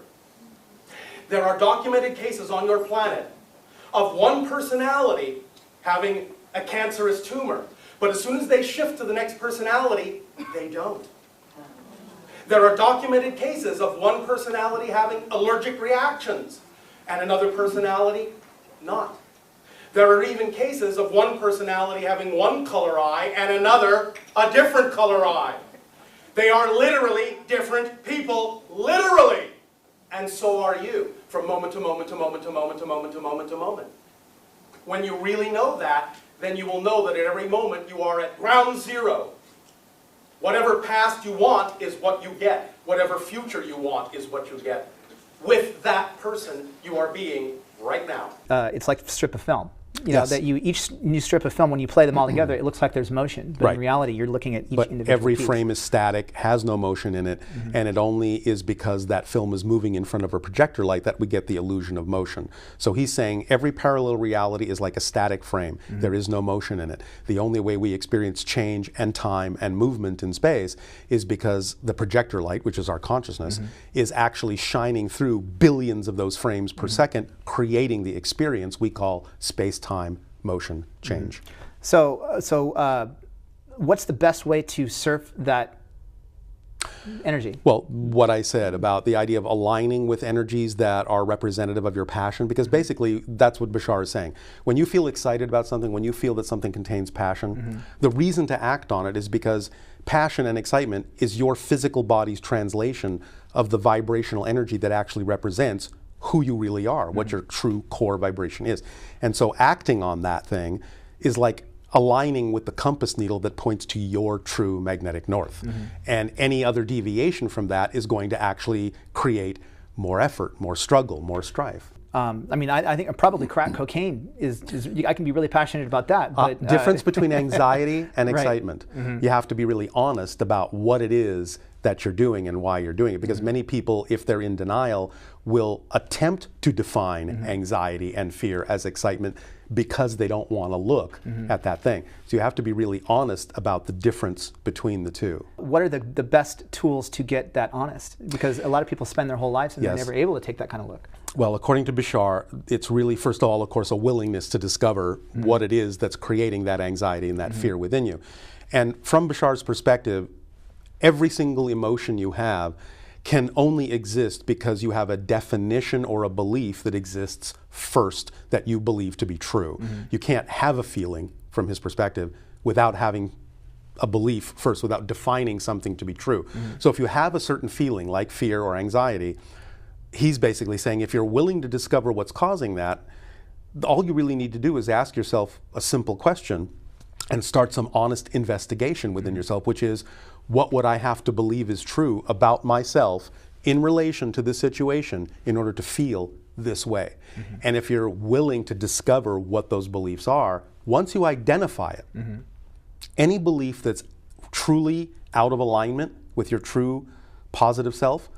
There are documented cases on your planet of one personality having a cancerous tumor, but as soon as they shift to the next personality, they don't. There are documented cases of one personality having allergic reactions and another personality not. There are even cases of one personality having one color eye and another a different color eye. They are literally different people, literally. And so are you, from moment to moment to moment to moment to moment to moment to moment. When you really know that, then you will know that at every moment you are at ground zero. Whatever past you want is what you get. Whatever future you want is what you get. With that person you are being right now. It's like a strip of film. You know, Yes. that each new strip of film, when you play them all together, it looks like there's motion. But Right. in reality, you're looking at each But individual every piece. frame is static, has no motion in it, and it only is because that film is moving in front of a projector light that we get the illusion of motion. So he's saying every parallel reality is like a static frame. There is no motion in it. The only way we experience change and time and movement in space is because the projector light, which is our consciousness, is actually shining through billions of those frames per second, creating the experience we call space-time motion change. So, what's the best way to surf that energy? Well, what I said about the idea of aligning with energies that are representative of your passion, because basically that's what Bashar is saying. When you feel excited about something, when you feel that something contains passion, the reason to act on it is because passion and excitement is your physical body's translation of the vibrational energy that actually represents who you really are, what your true core vibration is. And so acting on that thing is like aligning with the compass needle that points to your true magnetic north. And any other deviation from that is going to actually create more effort, more struggle, more strife. I mean, I think probably crack cocaine is I can be really passionate about that. But, difference between anxiety and Right. excitement. You have to be really honest about what it is that you're doing and why you're doing it. Because many people, if they're in denial, will attempt to define anxiety and fear as excitement because they don't want to look at that thing. So you have to be really honest about the difference between the two. What are the best tools to get that honest? Because a lot of people spend their whole lives and Yes. they're never able to take that kind of look. Well, according to Bashar, it's really, first of all, of course, a willingness to discover what it is that's creating that anxiety and that fear within you. And from Bashar's perspective, every single emotion you have can only exist because you have a definition or a belief that exists first that you believe to be true. You can't have a feeling, from his perspective, without having a belief first, without defining something to be true. So if you have a certain feeling, like fear or anxiety, he's basically saying if you're willing to discover what's causing that, all you really need to do is ask yourself a simple question and start some honest investigation within yourself, which is, what would I have to believe is true about myself in relation to this situation in order to feel this way? And if you're willing to discover what those beliefs are, once you identify it, any belief that's truly out of alignment with your true positive self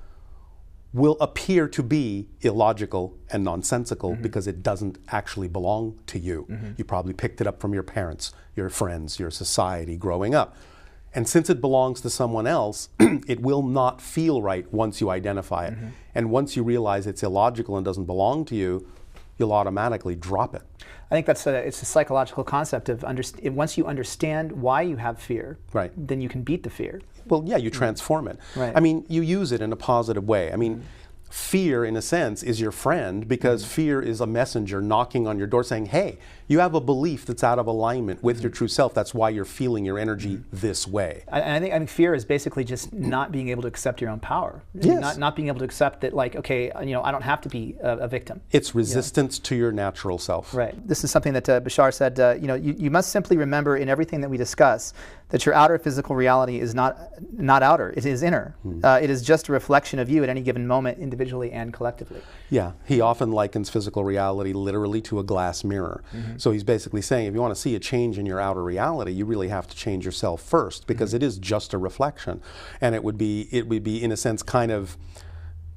will appear to be illogical and nonsensical because it doesn't actually belong to you. You probably picked it up from your parents, your friends, your society growing up. And since it belongs to someone else, it will not feel right once you identify it. And once you realize it's illogical and doesn't belong to you, you'll automatically drop it. I think it's a psychological concept of once you understand why you have fear, Right. then you can beat the fear. Well, yeah, you transform it. Right. I mean, you use it in a positive way. I mean, fear, in a sense, is your friend because fear is a messenger knocking on your door saying, hey, you have a belief that's out of alignment with your true self. That's why you're feeling your energy this way. I think fear is basically just not being able to accept your own power. Yes. Not being able to accept that, like, okay, I don't have to be a victim. It's resistance to your natural self. Right. This is something that Bashar said, you must simply remember in everything that we discuss that your outer physical reality is not outer, it is inner. It is just a reflection of you at any given moment, individually and collectively. Yeah, he often likens physical reality literally to a glass mirror. So he's basically saying if you want to see a change in your outer reality, you really have to change yourself first because it is just a reflection. And it would be in a sense kind of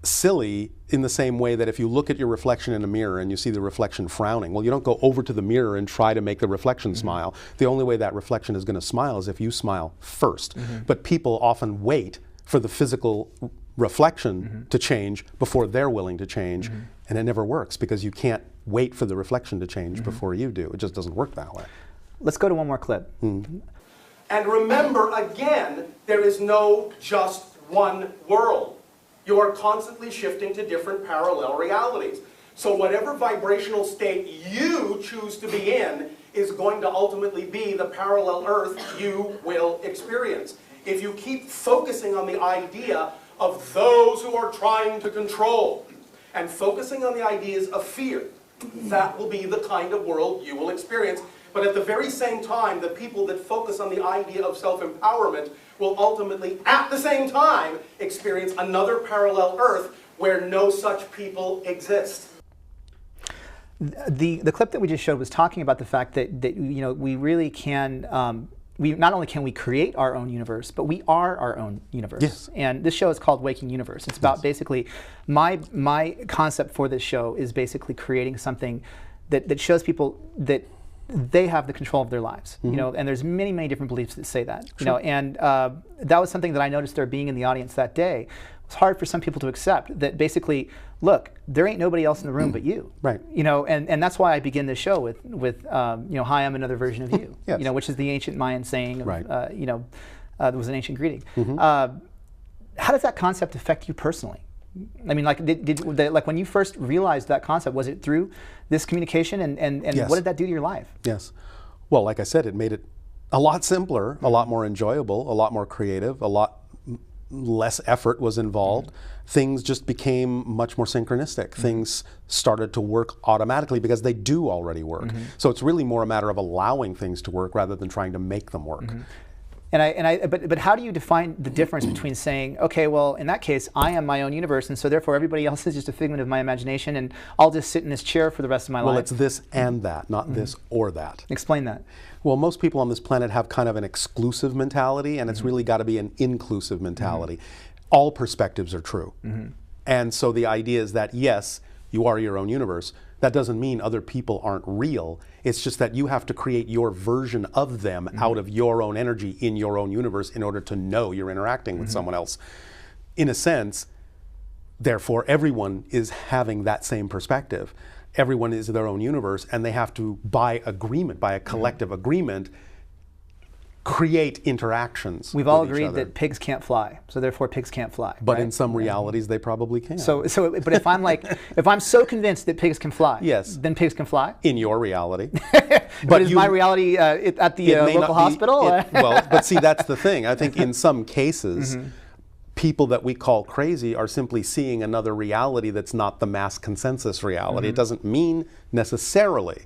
silly in the same way that if you look at your reflection in a mirror and you see the reflection frowning, well, you don't go over to the mirror and try to make the reflection smile. The only way that reflection is going to smile is if you smile first. But people often wait for the physical reflection to change before they're willing to change, and it never works because you can't wait for the reflection to change before you do. It just doesn't work that way. Let's go to one more clip. And remember, again, there is no just one world. You are constantly shifting to different parallel realities. So whatever vibrational state you choose to be in is going to ultimately be the parallel earth you will experience. If you keep focusing on the idea of those who are trying to control and focusing on the ideas of fear, that will be the kind of world you will experience. But at the very same time, the people that focus on the idea of self-empowerment will ultimately, at the same time, experience another parallel earth where no such people exist. The clip that we just showed was talking about the fact that we really can, not only can we create our own universe, but we are our own universe. Yes. And this show is called Waking Universe. It's about basically, my concept for this show is basically creating something that shows people that they have the control of their lives, and there's many, many different beliefs that say that, and that was something that I noticed there being in the audience that day. It was hard for some people to accept that basically, look, there ain't nobody else in the room but you, right? And that's why I begin this show with hi, I'm another version of you, Yes. Which is the ancient Mayan saying, of, Right. There was an ancient greeting. How does that concept affect you personally? I mean, like, like when you first realized that concept, was it through this communication, and Yes. what did that do to your life? Yes. Well, like I said, it made it a lot simpler, a lot more enjoyable, a lot more creative, a lot less effort was involved. Things just became much more synchronistic. Things started to work automatically because they do already work. So it's really more a matter of allowing things to work rather than trying to make them work. But how do you define the difference between saying, okay, well, in that case, I am my own universe, and so therefore everybody else is just a figment of my imagination, and I'll just sit in this chair for the rest of my life? Well, it's this and that, not this or that. Explain that. Well, most people on this planet have kind of an exclusive mentality, and it's really got to be an inclusive mentality. All perspectives are true. And so the idea is that, yes, you are your own universe. That doesn't mean other people aren't real. It's just that you have to create your version of them out of your own energy in your own universe in order to know you're interacting with someone else. In a sense, therefore, everyone is having that same perspective. Everyone is their own universe, and they have to, by agreement, by a collective agreement, create interactions. We've all agreed that pigs can't fly, so therefore pigs can't fly. But right? in some realities, they probably can. But if I'm like, if I'm so convinced that pigs can fly, yes, then pigs can fly. In your reality. But is my reality at the local hospital? Well, but see, that's the thing. I think in some cases, people that we call crazy are simply seeing another reality that's not the mass consensus reality. It doesn't mean necessarily.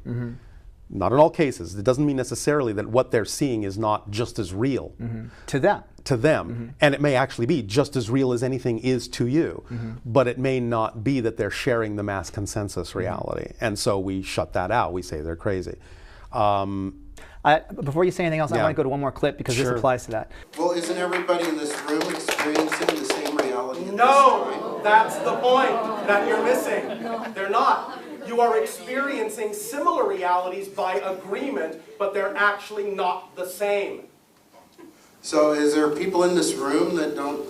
Not in all cases. It doesn't mean necessarily that what they're seeing is not just as real. To them. To them. And it may actually be just as real as anything is to you. But it may not be that they're sharing the mass consensus reality. And so we shut that out. We say they're crazy. Before you say anything else, I want to go to one more clip because this applies to that. Well, isn't everybody in this room experiencing the same reality? No, that's the point that you're missing. They're not. You are experiencing similar realities by agreement, but they're actually not the same. So is there people in this room that don't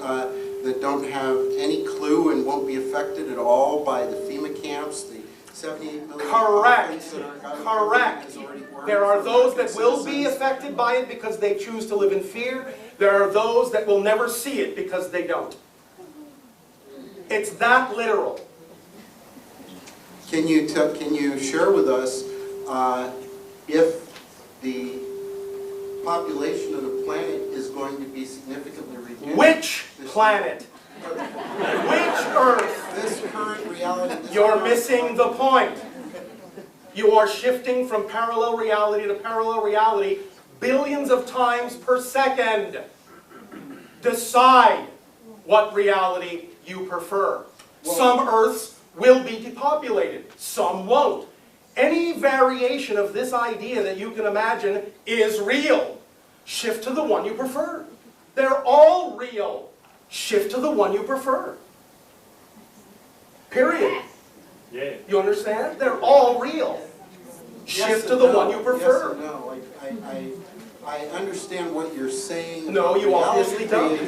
have any clue and won't be affected at all by the FEMA camps, the 78 million? Correct. Correct. There are those that will be affected by it because they choose to live in fear. There are those that will never see it because they don't. It's that literal. Can you share with us if the population of the planet is going to be significantly reduced? Which planet? Which Earth? This current reality. You're missing the point. You are shifting from parallel reality to parallel reality billions of times per second. Decide what reality you prefer. Some Earths will be depopulated. Some won't. Any variation of this idea that you can imagine is real. Shift to the one you prefer. They're all real. Shift to the one you prefer. Period. Yeah. You understand? They're all real. Shift to the one you prefer. Yes and no. I understand what you're saying. No, you obviously don't. I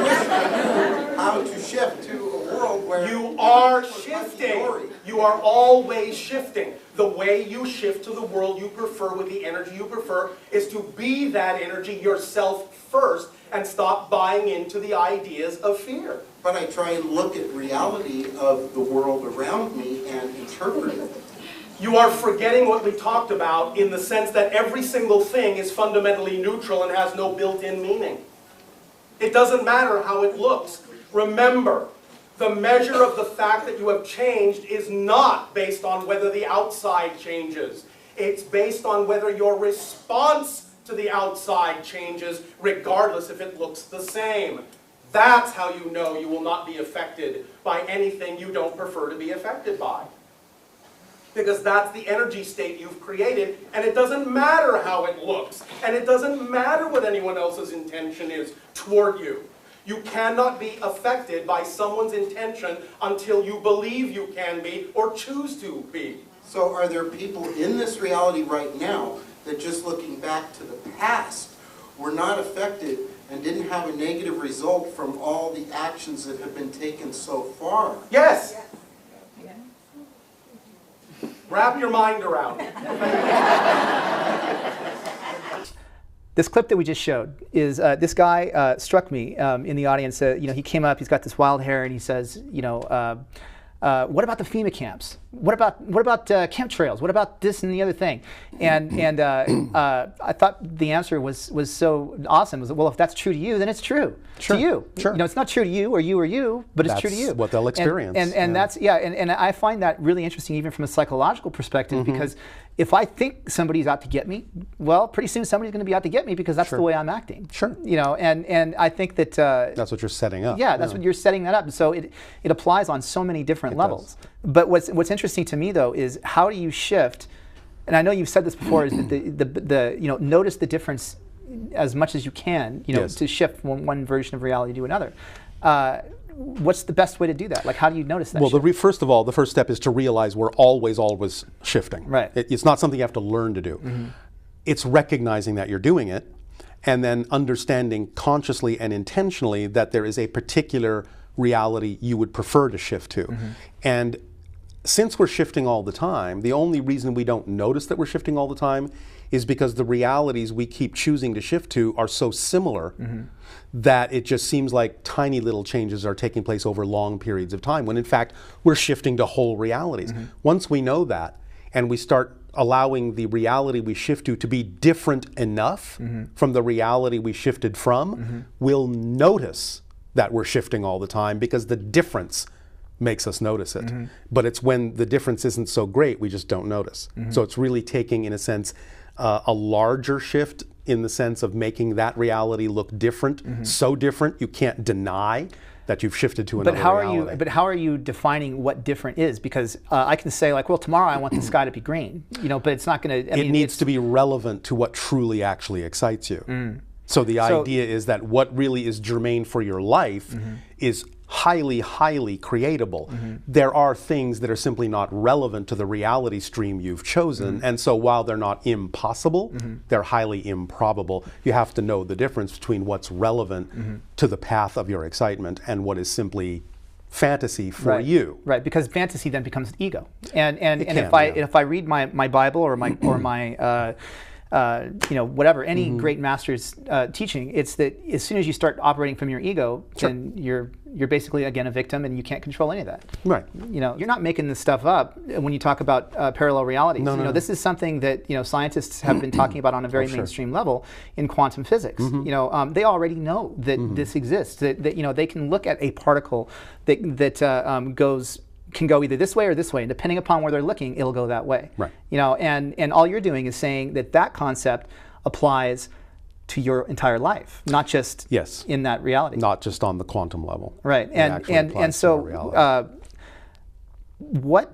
wish I knew how to shift to a world where you are shifting. You are always shifting. The way you shift to the world you prefer with the energy you prefer is to be that energy yourself first and stop buying into the ideas of fear. But I try and look at reality of the world around me and interpret it. You are forgetting what we talked about in the sense that every single thing is fundamentally neutral and has no built-in meaning. It doesn't matter how it looks. Remember, the measure of the fact that you have changed is not based on whether the outside changes. It's based on whether your response to the outside changes, regardless if it looks the same. That's how you know you will not be affected by anything you don't prefer to be affected by. Because that's the energy state you've created, and it doesn't matter how it looks, and it doesn't matter what anyone else's intention is toward you. You cannot be affected by someone's intention until you believe you can be or choose to be. So are there people in this reality right now that just looking back to the past were not affected and didn't have a negative result from all the actions that have been taken so far? Yes. Wrap your mind around it. This clip that we just showed is this guy struck me in the audience. You know, he came up. He's got this wild hair, and he says, you know, what about the FEMA camps? What about chemtrails? What about this and the other thing? And I thought the answer was so awesome. Was, well, if that's true to you, then it's true to you. Sure. You know, it's not true to you or you, but it's true to you. That's what they'll experience. And that's and I find that really interesting, even from a psychological perspective, because if I think somebody's out to get me, well, pretty soon somebody's going to be out to get me because that's the way I'm acting. Sure. You know, and I think that that's what you're setting up. Yeah, that's what you're setting that up. And so it applies on so many different levels. But what's interesting to me though is how do you shift? And I know you've said this before. Is that the you know, notice the difference as much as you can. You know, to shift one version of reality to another. What's the best way to do that? Like, how do you notice that? Well, first of all, the first step is to realize we're always shifting. Right. It's not something you have to learn to do. It's recognizing that you're doing it, and then understanding consciously and intentionally that there is a particular reality you would prefer to shift to. And since we're shifting all the time, the only reason we don't notice that we're shifting all the time is because the realities we keep choosing to shift to are so similar that it just seems like tiny little changes are taking place over long periods of time, when in fact we're shifting to whole realities. Once we know that and we start allowing the reality we shift to be different enough from the reality we shifted from, we'll notice that we're shifting all the time because the difference makes us notice it. But it's when the difference isn't so great, we just don't notice. So it's really taking, in a sense, a larger shift in the sense of making that reality look different, so different you can't deny that you've shifted to another reality. But how are you defining what different is? Because I can say like, well, tomorrow I want the sky to be green, you know, but it's not going to. It needs to be relevant to what truly actually excites you. So the idea is that what really is germane for your life is highly creatable. There are things that are simply not relevant to the reality stream you've chosen, and so while they're not impossible, they're highly improbable. You have to know the difference between what's relevant to the path of your excitement and what is simply fantasy for you. Right, because fantasy then becomes ego. And if I read my Bible or my you know, whatever, any great master's teaching, it's that as soon as you start operating from your ego, then you're basically again a victim, and you can't control any of that. Right. You know, you're not making this stuff up when you talk about parallel realities. No. This is something that, you know, scientists have been talking about on a very mainstream level in quantum physics. You know, they already know that this exists. That you know, they can look at a particle that can go either this way or this way, and depending upon where they're looking, it'll go that way. Right. You know, and all you're doing is saying that concept applies to your entire life, not just in that reality. Not just on the quantum level. Right. And so what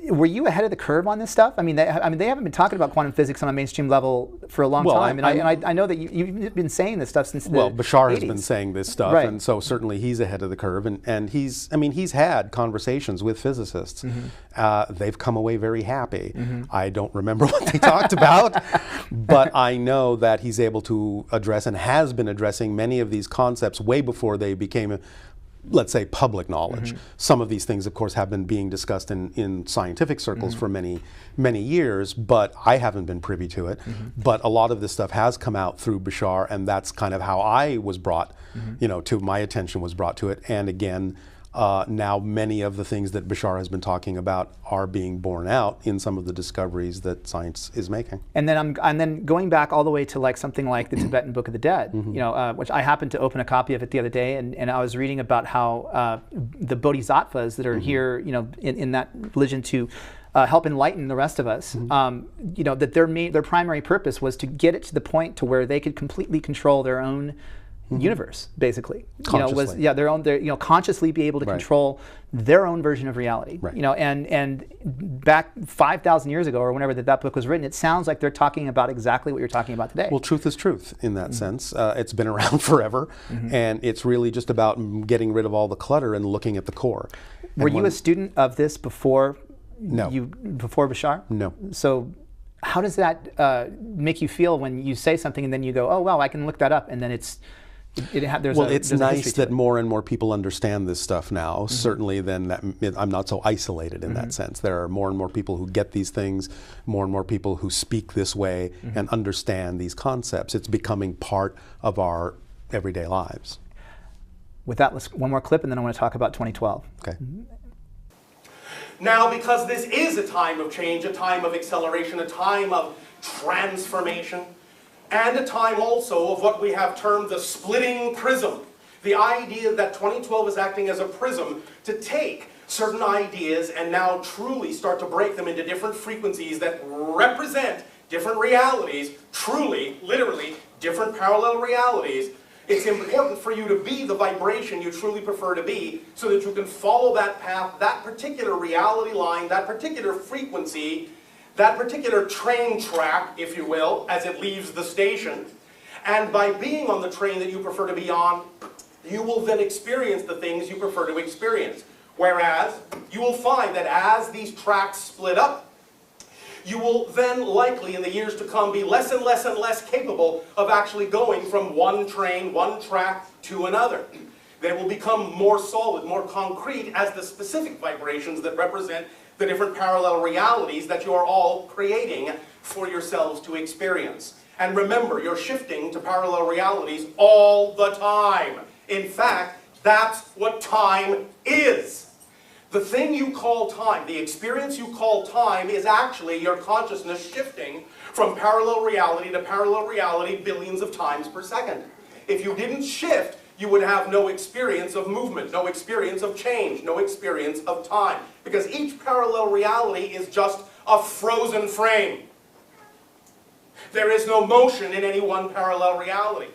were you ahead of the curve on this stuff? I mean, they haven't been talking about quantum physics on a mainstream level for a long time, and I know that you've been saying this stuff since the 80s. Bashar has been saying this stuff, and so certainly he's ahead of the curve, and he's had conversations with physicists. They've come away very happy. I don't remember what they talked about, but I know that he's able to address and has been addressing many of these concepts way before they became let's say, public knowledge. Some of these things, of course, have been being discussed in scientific circles for many years, but I haven't been privy to it. But a lot of this stuff has come out through Bashar, and that's kind of how I was brought, you know, to my attention was brought to it. And again, now many of the things that Bashar has been talking about are being borne out in some of the discoveries that science is making. And then going back all the way to like something like the Tibetan Book of the Dead, you know, which I happened to open a copy of it the other day, and I was reading about how the bodhisattvas that are here, you know, in that religion to help enlighten the rest of us, you know, that their primary purpose was to get it to the point to where they could completely control their own universe, basically. Consciously. You know, you know, consciously be able to control their own version of reality. You know, and back 5,000 years ago, or whenever that book was written, it sounds like they're talking about exactly what you're talking about today. Well, truth is truth in that sense. It's been around forever, and it's really just about getting rid of all the clutter and looking at the core. Were you a student of this before? No. Before Bashar? No. So how does that make you feel when you say something and then you go, oh, well, I can look that up, and then it's nice that more and more people understand this stuff now. Certainly, then I'm not so isolated in that sense. There are more and more people who get these things, more and more people who speak this way and understand these concepts. It's becoming part of our everyday lives. With that, let's one more clip, and then I want to talk about 2012. Okay. Now, because this is a time of change, a time of acceleration, a time of transformation, and a time also of what we have termed the splitting prism. The idea that 2012 is acting as a prism to take certain ideas and now truly start to break them into different frequencies that represent different realities, truly, literally, different parallel realities. It's important for you to be the vibration you truly prefer to be so that you can follow that path, that particular reality line, that particular frequency, that particular train track, if you will, as it leaves the station. And by being on the train that you prefer to be on, you will then experience the things you prefer to experience. Whereas, you will find that as these tracks split up, you will then likely in the years to come be less and less and less capable of actually going from one train, one track to another. They will become more solid, more concrete as the specific vibrations that represent the different parallel realities that you are all creating for yourselves to experience. And remember, you're shifting to parallel realities all the time. In fact, that's what time is. The thing you call time, the experience you call time, is actually your consciousness shifting from parallel reality to parallel reality billions of times per second. If you didn't shift, you would have no experience of movement, no experience of change, no experience of time. Because each parallel reality is just a frozen frame. There is no motion in any one parallel reality.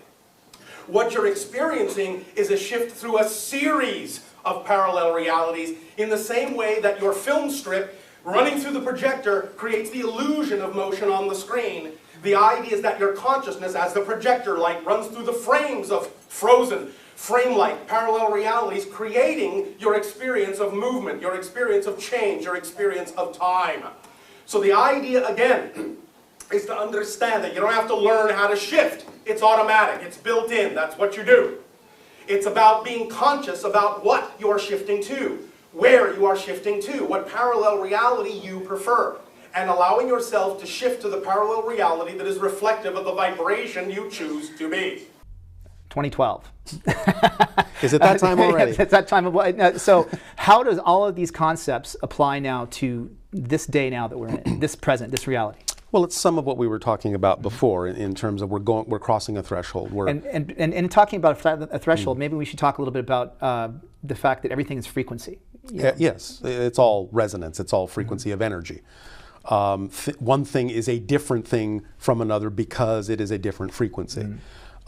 What you're experiencing is a shift through a series of parallel realities in the same way that your film strip running through the projector creates the illusion of motion on the screen. The idea is that your consciousness, as the projector light runs through the frames of frozen, frame-like parallel realities, creating your experience of movement, your experience of change, your experience of time. So the idea, again, is to understand that you don't have to learn how to shift. It's automatic. It's built in. That's what you do. It's about being conscious about what you are shifting to, where you are shifting to, what parallel reality you prefer, and allowing yourself to shift to the parallel reality that is reflective of the vibration you choose to be. 2012. Is it that time already? It's that time of, so how does all of these concepts apply now to this day now that we're in, this present, this reality? Well, it's some of what we were talking about before in terms of we're crossing a threshold. And talking about a threshold, maybe we should talk a little bit about the fact that everything is frequency. Yes, it's all resonance. It's all frequency of energy. One thing is a different thing from another because it is a different frequency.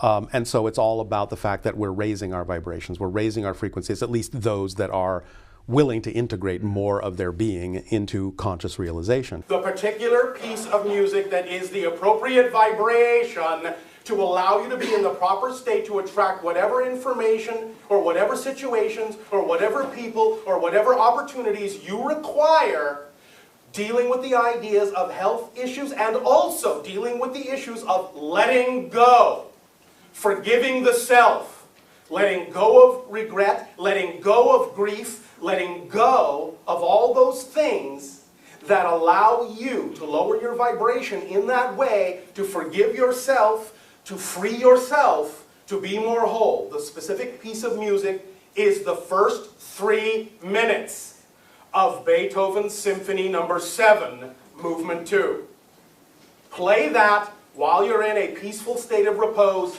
And so it's all about the fact that we're raising our vibrations. We're raising our frequencies, at least those that are willing to integrate more of their being into conscious realization. The particular piece of music that is the appropriate vibration to allow you to be in the proper state to attract whatever information or whatever situations or whatever people or whatever opportunities you require, dealing with the ideas of health issues and also dealing with the issues of letting go, forgiving the self, letting go of regret, letting go of grief, letting go of all those things that allow you to lower your vibration in that way, to forgive yourself, to free yourself, to be more whole. The specific piece of music is the first 3 minutes of Beethoven's Symphony No. 7, Movement 2. Play that while you're in a peaceful state of repose.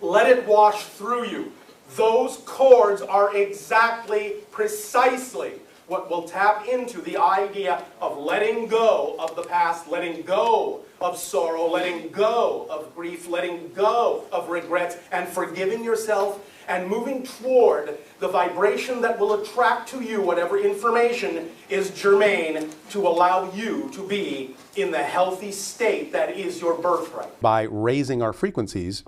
Let it wash through you. Those chords are exactly, precisely what will tap into the idea of letting go of the past, letting go of sorrow, letting go of grief, letting go of regrets, and forgiving yourself and moving toward the vibration that will attract to you whatever information is germane to allow you to be in the healthy state that is your birthright. By raising our frequencies,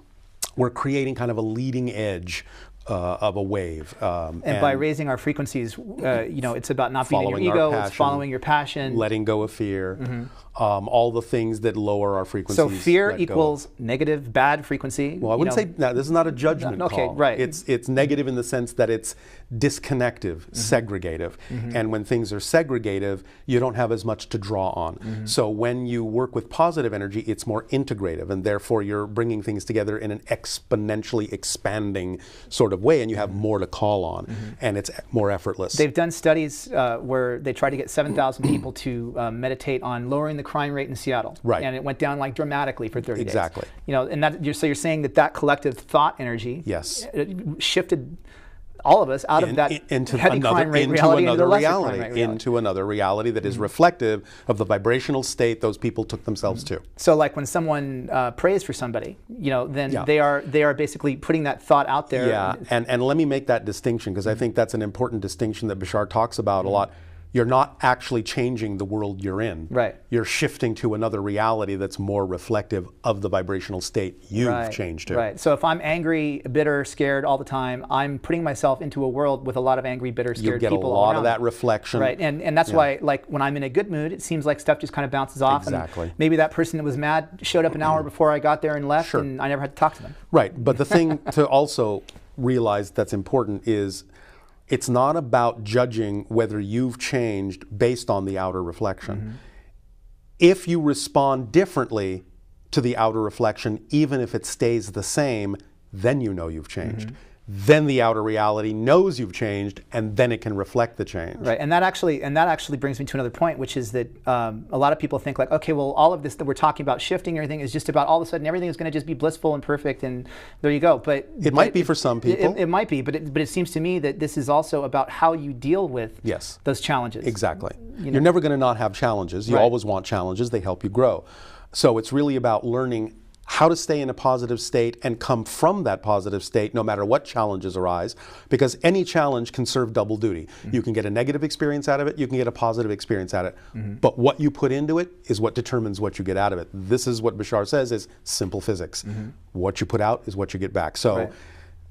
we're creating kind of a leading edge of a wave. And by raising our frequencies, it's about not being in your ego, it's following your passion. Letting go of fear, all the things that lower our frequencies. So fear equals negative, bad frequency. Well, I wouldn't say, no, this is not a judgment call. Okay, right. It's negative in the sense that it's disconnective, segregative. And when things are segregative, you don't have as much to draw on. So when you work with positive energy, it's more integrative, and therefore you're bringing things together in an exponentially expanding sort sort of way, and you have more to call on, and it's more effortless. They've done studies where they tried to get 7,000 people to meditate on lowering the crime rate in Seattle, right? And it went down like dramatically for 30 days. Exactly. You know, and that so you're saying that collective thought energy, yes, shifted all of us out of that into heavy crime rate reality into another reality that is reflective of the vibrational state those people took themselves to. So like when someone prays for somebody, you know, then they are basically putting that thought out there. Yeah, and let me make that distinction, because I think that's an important distinction that Bashar talks about a lot. You're not actually changing the world you're in. Right. You're shifting to another reality that's more reflective of the vibrational state you've changed to. Right. So if I'm angry, bitter, scared all the time, I'm putting myself into a world with a lot of angry, bitter, scared people all around. You get a lot of that reflection. Right. And that's why, like, when I'm in a good mood, it seems like stuff just kind of bounces off. Exactly. And maybe that person that was mad showed up an hour before I got there and left, and I never had to talk to them. Right. But the thing to also realize that's important is it's not about judging whether you've changed based on the outer reflection. If you respond differently to the outer reflection, even if it stays the same, then you know you've changed. Then the outer reality knows you've changed, and then it can reflect the change. Right, and that actually brings me to another point, which is that a lot of people think like, okay, well, all of this that we're talking about shifting everything is just about all of a sudden everything is going to just be blissful and perfect, and there you go. But it might be for some people. It might be, but it seems to me that this is also about how you deal with those challenges. Exactly. You're never going to not have challenges. You always want challenges. They help you grow. So it's really about learning how to stay in a positive state and come from that positive state no matter what challenges arise, because any challenge can serve double duty. You can get a negative experience out of it, you can get a positive experience out of it, but what you put into it is what determines what you get out of it. This is what Bashar says is simple physics. What you put out is what you get back. So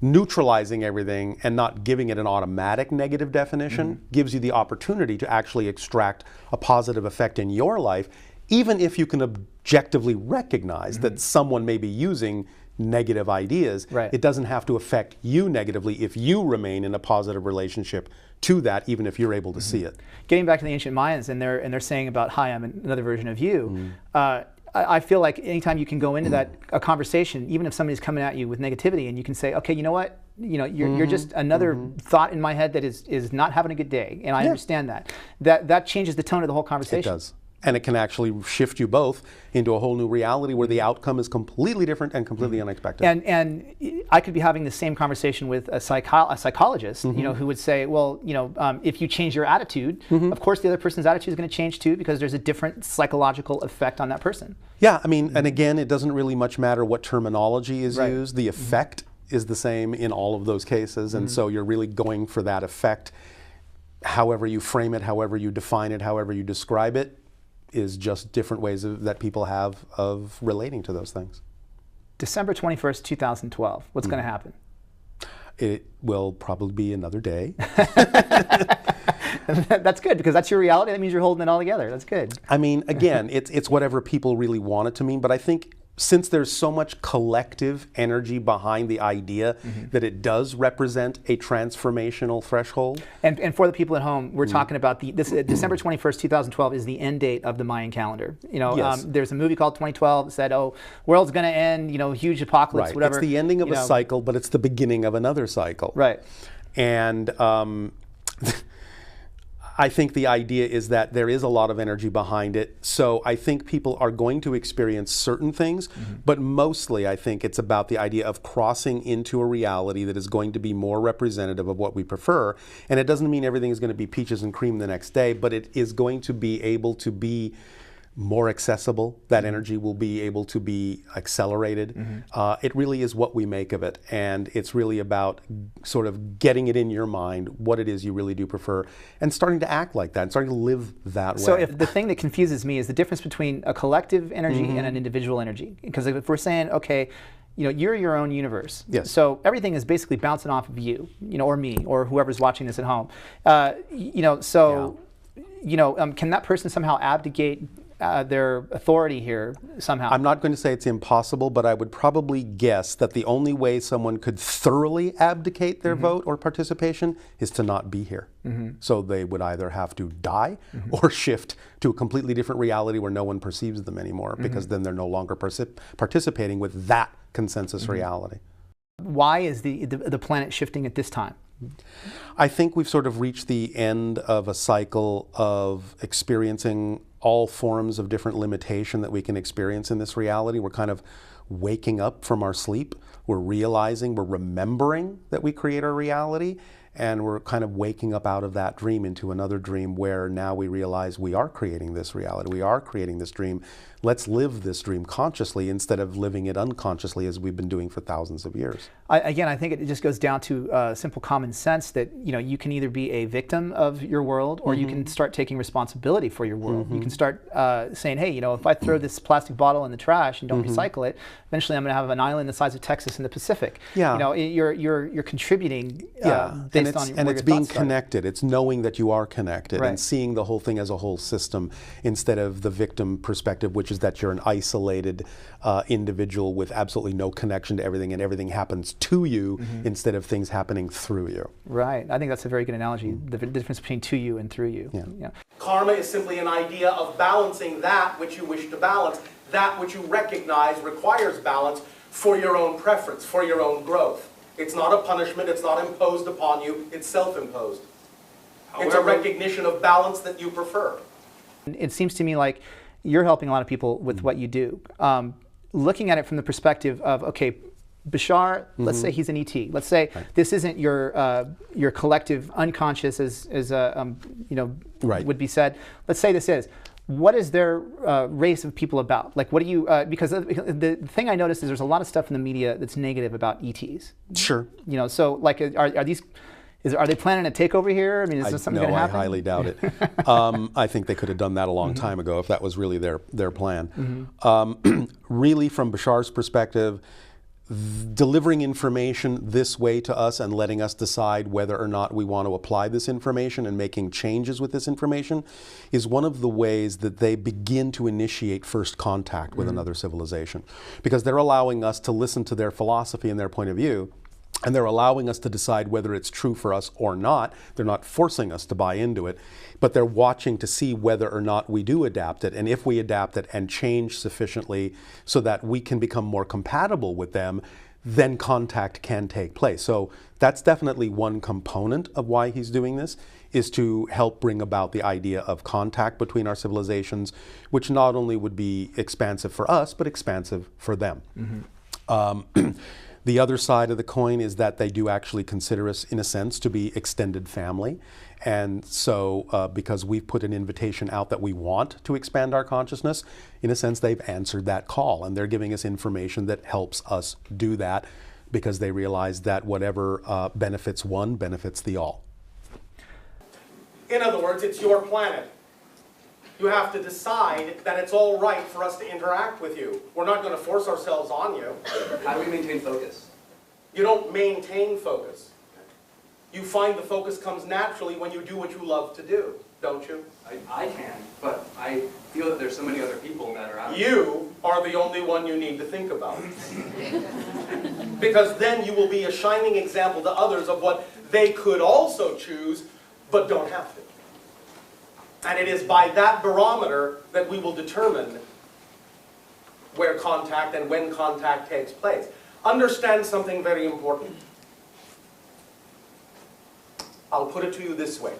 neutralizing everything and not giving it an automatic negative definition gives you the opportunity to actually extract a positive effect in your life, even if you can objectively recognize that someone may be using negative ideas. It doesn't have to affect you negatively if you remain in a positive relationship to that, even if you're able to see it. Getting back to the ancient Mayans, and they're saying about, hi, I'm another version of you. I feel like anytime you can go into a conversation, even if somebody's coming at you with negativity, and you can say, okay, you know what? You're just another thought in my head that is not having a good day, and I understand that. That changes the tone of the whole conversation. It does. And it can actually shift you both into a whole new reality where the outcome is completely different and completely unexpected. And I could be having the same conversation with a psychologist, you know, who would say, well, you know, if you change your attitude, of course the other person's attitude is going to change too, because there's a different psychological effect on that person. Yeah, I mean, and again, it doesn't really much matter what terminology is used. The effect is the same in all of those cases, and so you're really going for that effect. However you frame it, however you define it, however you describe it, is just different ways that people have of relating to those things. December 21st, 2012, what's going to happen? It will probably be another day. That's good, because that's your reality. That means you're holding it all together. That's good. I mean, again, it's whatever people really want it to mean, but I think since there's so much collective energy behind the idea that it does represent a transformational threshold. And for the people at home, we're talking about this December 21st, 2012 is the end date of the Mayan calendar. You know, there's a movie called 2012 that said, oh, world's going to end, you know, huge apocalypse, whatever. It's the ending of a cycle, but it's the beginning of another cycle. Right. And I think the idea is that there is a lot of energy behind it. So I think people are going to experience certain things, but mostly I think it's about the idea of crossing into a reality that is going to be more representative of what we prefer. And it doesn't mean everything is going to be peaches and cream the next day, but it is going to be able to be more accessible. That energy will be able to be accelerated. It really is what we make of it, and it's really about sort of getting it in your mind what it is you really do prefer and starting to act like that and starting to live that way. So if the thing that confuses me is the difference between a collective energy and an individual energy, because if we're saying, okay, you know, you're your own universe. So everything is basically bouncing off of you, you know, or me, or whoever's watching this at home. You know, so you know, can that person somehow abdicate their authority here somehow? I'm not going to say it's impossible, but I would probably guess that the only way someone could thoroughly abdicate their vote or participation is to not be here. So they would either have to die or shift to a completely different reality where no one perceives them anymore, because then they're no longer participating with that consensus reality. why is the planet shifting at this time? I think we've sort of reached the end of a cycle of experiencing all forms of different limitation that we can experience in this reality. We're kind of waking up from our sleep. We're realizing, we're remembering that we create our reality, and we're kind of waking up out of that dream into another dream where now we realize we are creating this reality. We are creating this dream. Let's live this dream consciously instead of living it unconsciously as we've been doing for thousands of years. Again, I think it just goes down to simple common sense that you can either be a victim of your world, or you can start taking responsibility for your world. You can start saying, hey, if I throw this plastic bottle in the trash and don't recycle it, eventually I'm going to have an island the size of Texas in the Pacific. Yeah. You're contributing and based on where it's your being thoughts started. connected. It's knowing that you are connected, Right. and seeing the whole thing as a whole system instead of the victim perspective, which is that you're an isolated individual with absolutely no connection to everything, and everything happens to you instead of things happening through you. Right. I think that's a very good analogy. The difference between to you and through you. Yeah. Karma is simply an idea of balancing that which you wish to balance. That which you recognize requires balance for your own preference, for your own growth. It's not a punishment, it's not imposed upon you, it's self-imposed. It's a recognition of balance that you prefer. It seems to me like you're helping a lot of people with what you do. Looking at it from the perspective of, okay, Bashar, let's say he's an ET. Let's say this isn't your collective unconscious, as Right. would be said. Let's say this is. What is their race of people about? Like, what do you? Because the thing I noticed is there's a lot of stuff in the media that's negative about ETs. Sure. So like, are these? Are they planning a takeover here? I mean, is this something going to happen? I highly doubt it. I think they could have done that a long time ago if that was really their plan. Really, from Bashar's perspective, delivering information this way to us and letting us decide whether or not we want to apply this information and making changes with this information is one of the ways that they begin to initiate first contact with another civilization. Because they're allowing us to listen to their philosophy and their point of view, and they're allowing us to decide whether it's true for us or not. They're not forcing us to buy into it, but they're watching to see whether or not we do adapt it, and if we adapt it and change sufficiently so that we can become more compatible with them, then contact can take place. So that's definitely one component of why he's doing this, is to help bring about the idea of contact between our civilizations, which not only would be expansive for us, but expansive for them. The other side of the coin is that they do actually consider us, in a sense, to be extended family. And so because we've put an invitation out that we want to expand our consciousness, in a sense, they've answered that call. And they're giving us information that helps us do that, because they realize that whatever benefits one benefits the all. In other words, it's your planet. You have to decide that it's all right for us to interact with you. We're not going to force ourselves on you. How do we maintain focus? You don't maintain focus. You find the focus comes naturally when you do what you love to do, don't you? I can, but I feel that there's so many other people that are out there. You are the only one you need to think about. Because then you will be a shining example to others of what they could also choose, but don't have to. And it is by that barometer that we will determine where contact and when contact takes place. Understand something very important. I'll put it to you this way.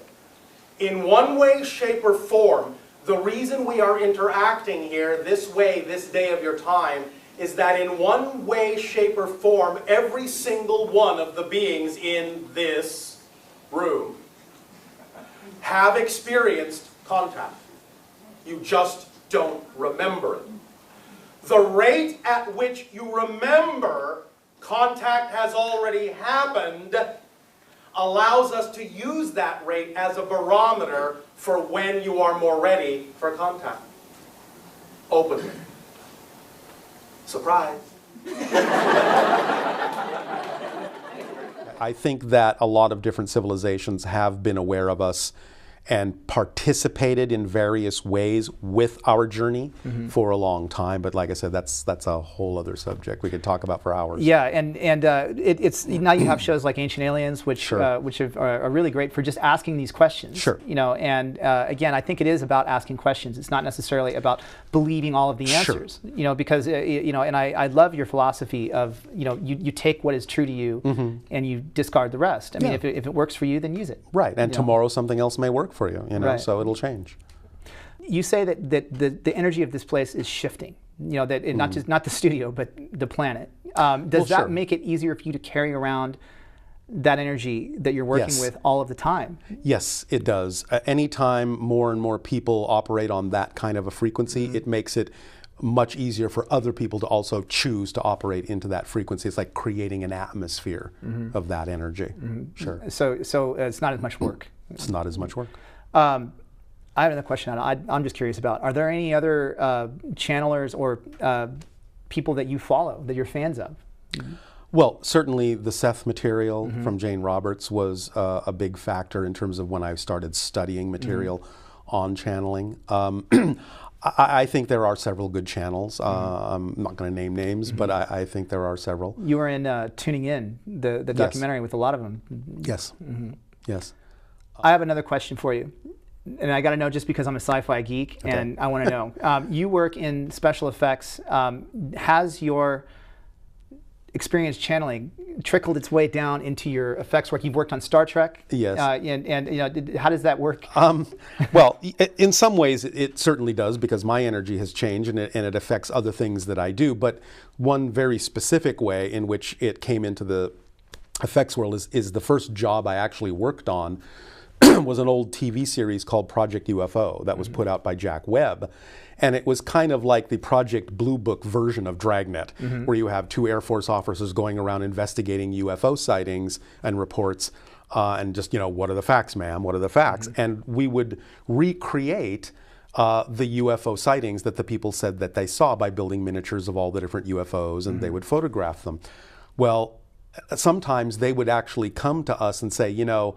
In one way, shape, or form, the reason we are interacting here this way, this day of your time, is that in one way, shape, or form, every single one of the beings in this room have experienced contact. You just don't remember it. The rate at which you remember contact has already happened allows us to use that rate as a barometer for when you are more ready for contact. Openly. Surprise. I think that a lot of different civilizations have been aware of us and participated in various ways with our journey for a long time. But like I said, that's a whole other subject we could talk about for hours. Yeah, and it's now you have shows like Ancient Aliens, which Sure. are really great for just asking these questions. Sure. You know, and again, I think it is about asking questions. It's not necessarily about believing all of the answers. Sure. You know, because you know, and I love your philosophy of, you know, you take what is true to you and you discard the rest. I mean, if it works for you, then use it. Right, and You know? tomorrow something else may work for you, you know, Right. so it'll change. You say that the energy of this place is shifting. You know, that not the studio, but the planet. Does that sure. make it easier for you to carry around that energy that you're working Yes. with all of the time? Yes, it does. Anytime more and more people operate on that kind of a frequency, it makes it much easier for other people to also choose to operate into that frequency. It's like creating an atmosphere of that energy. Sure. So it's not as much work. It's not as much work. I have another question. I'm just curious about, are there any other channelers or people that you follow, that you're fans of? Well, certainly the Seth material from Jane Roberts was a big factor in terms of when I started studying material on channeling. I think there are several good channels. I'm not going to name names, but I think there are several. You were in Tuning In, the documentary with a lot of them. Yes. Yes. I have another question for you. And I got to know, just because I'm a sci-fi geek, and I want to know. You work in special effects. Has your experience channeling trickled its way down into your effects work? You've worked on Star Trek. Yes. And you know, how does that work? Well, in some ways it certainly does, because my energy has changed and it affects other things that I do. But one very specific way in which it came into the effects world is the first job I actually worked on was an old TV series called Project UFO that was put out by Jack Webb. And it was kind of like the Project Blue Book version of Dragnet, where you have two Air Force officers going around investigating UFO sightings and reports, and just, you know, what are the facts, ma'am? What are the facts? And we would recreate the UFO sightings that the people said that they saw by building miniatures of all the different UFOs, and they would photograph them. Well, sometimes they would actually come to us and say, you know,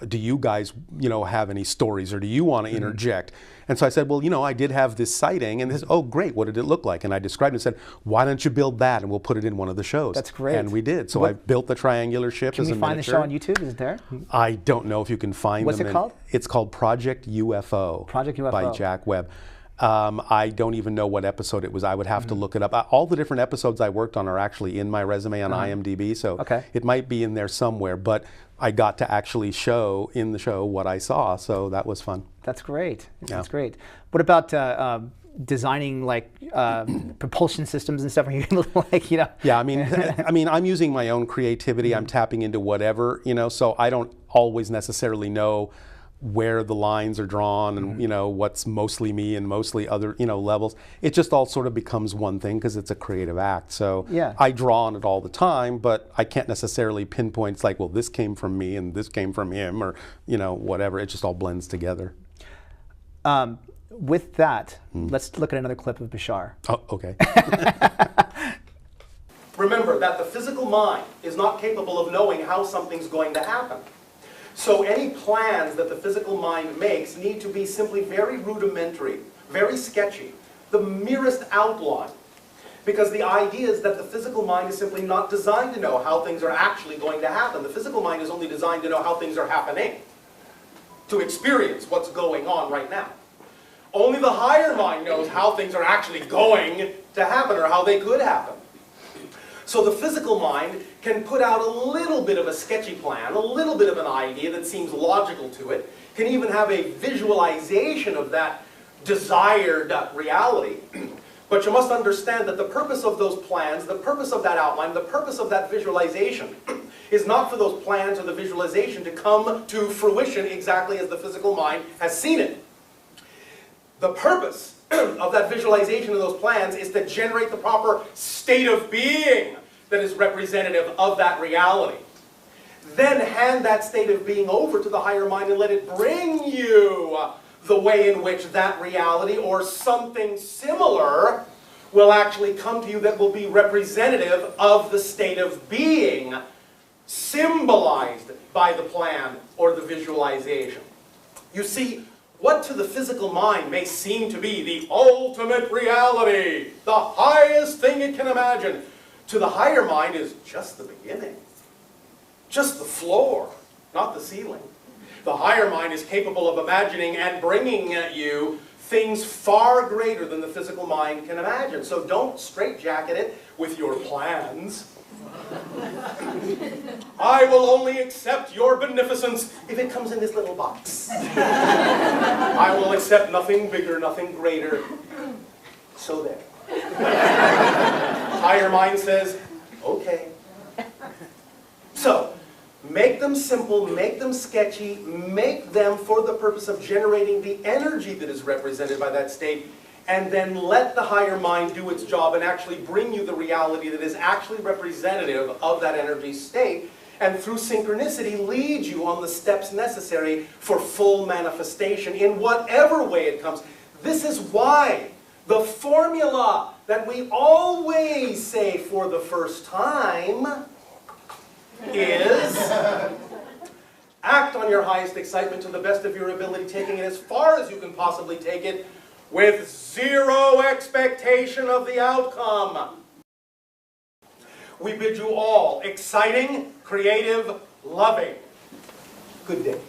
do you guys, you know, have any stories, or do you want to interject? And so I said, well, you know, I did have this sighting, and they said, oh, great, what did it look like? And I described it and said, why don't you build that, and we'll put it in one of the shows. That's great. And we did. So I built the triangular ship as a miniature. Can we find the show on YouTube? Is it there? I don't know if you can find them. What's it called? It's called Project UFO. Project UFO. By Jack Webb. I don't even know what episode it was. I would have to look it up. All the different episodes I worked on are actually in my resume on IMDb, so it might be in there somewhere. But I got to actually show in the show what I saw, so that was fun. That's great. That's great. What about designing like propulsion systems and stuff? Are you like, you know? Yeah, I mean, I'm using my own creativity. I'm tapping into whatever, you know. So I don't always necessarily know where the lines are drawn and you know what's mostly me and mostly other, you know, levels. It just all sort of becomes one thing because it's a creative act. So I draw on it all the time, but I can't necessarily pinpoint, it's like, well, this came from me and this came from him, or, you know, whatever. It just all blends together. With that, let's look at another clip of Bashar. Oh, okay. Remember that the physical mind is not capable of knowing how something's going to happen. So any plans that the physical mind makes need to be simply very rudimentary, very sketchy, the merest outline. Because the idea is that the physical mind is simply not designed to know how things are actually going to happen. The physical mind is only designed to know how things are happening, to experience what's going on right now. Only the higher mind knows how things are actually going to happen, or how they could happen. So the physical mind can put out a little bit of a sketchy plan, a little bit of an idea that seems logical to it, can even have a visualization of that desired reality. But you must understand that the purpose of those plans, the purpose of that outline, the purpose of that visualization is not for those plans or the visualization to come to fruition exactly as the physical mind has seen it. The purpose of that visualization of those plans is to generate the proper state of being that is representative of that reality. Then hand that state of being over to the higher mind and let it bring you the way in which that reality or something similar will actually come to you that will be representative of the state of being symbolized by the plan or the visualization. You see, what to the physical mind may seem to be the ultimate reality, the highest thing it can imagine, to the higher mind is just the beginning. Just the floor, not the ceiling. The higher mind is capable of imagining and bringing at you things far greater than the physical mind can imagine. So don't straitjacket it with your plans. I will only accept your beneficence if it comes in this little box. I will accept nothing bigger, nothing greater. So there. Higher mind says, okay. So, make them simple, make them sketchy, make them for the purpose of generating the energy that is represented by that state, and then let the higher mind do its job and actually bring you the reality that is actually representative of that energy state, and through synchronicity lead you on the steps necessary for full manifestation in whatever way it comes. This is why the formula that we always say for the first time is act on your highest excitement to the best of your ability, taking it as far as you can possibly take it, with zero expectation of the outcome. We bid you all exciting, creative, loving. Good day.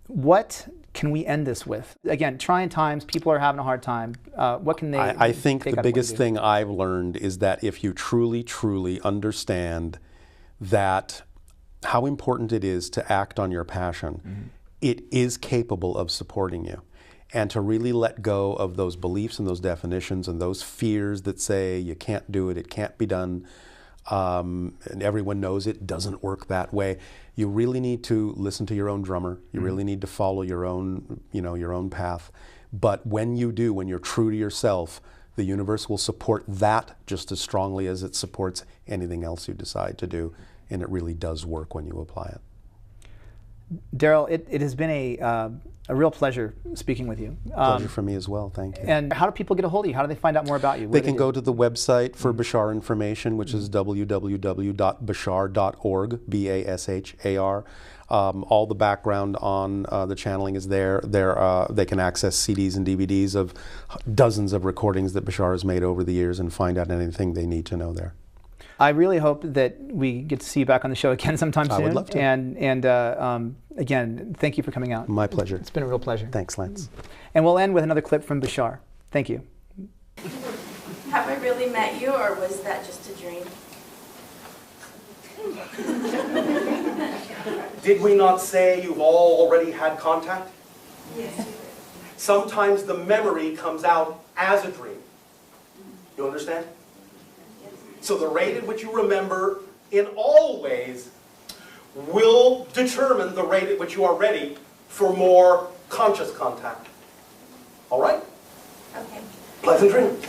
What can we end this with? Again, trying times, people are having a hard time. What can they I think take the out of what biggest you do? thing I've learned is that if you truly, truly understand that how important it is to act on your passion, it is capable of supporting you. And to really let go of those beliefs and those definitions and those fears that say you can't do it, it can't be done, and everyone knows it doesn't work that way. You really need to listen to your own drummer. You really need to follow your own, your own path. But when you do, when you're true to yourself, the universe will support that just as strongly as it supports anything else you decide to do. And it really does work when you apply it. Darryl, it has been a real pleasure speaking with you. Pleasure for me as well, thank you. And how do people get a hold of you? How do they find out more about you? What They do can do? go to the website for Bashar information, which is www.bashar.org, B-A-S-H-A-R. All the background on the channeling is there. They can access CDs and DVDs of dozens of recordings that Bashar has made over the years and find out anything they need to know there. I really hope that we get to see you back on the show again sometime soon. I would love to. And again, thank you for coming out. My pleasure. It's been a real pleasure. Thanks, Lance. And we'll end with another clip from Bashar. Thank you. Have I really met you, or was that just a dream? Did we not say you've all already had contact? Yes. Sometimes the memory comes out as a dream. You understand? So the rate at which you remember in all ways will determine the rate at which you are ready for more conscious contact. All right? Okay. Pleasant dreams.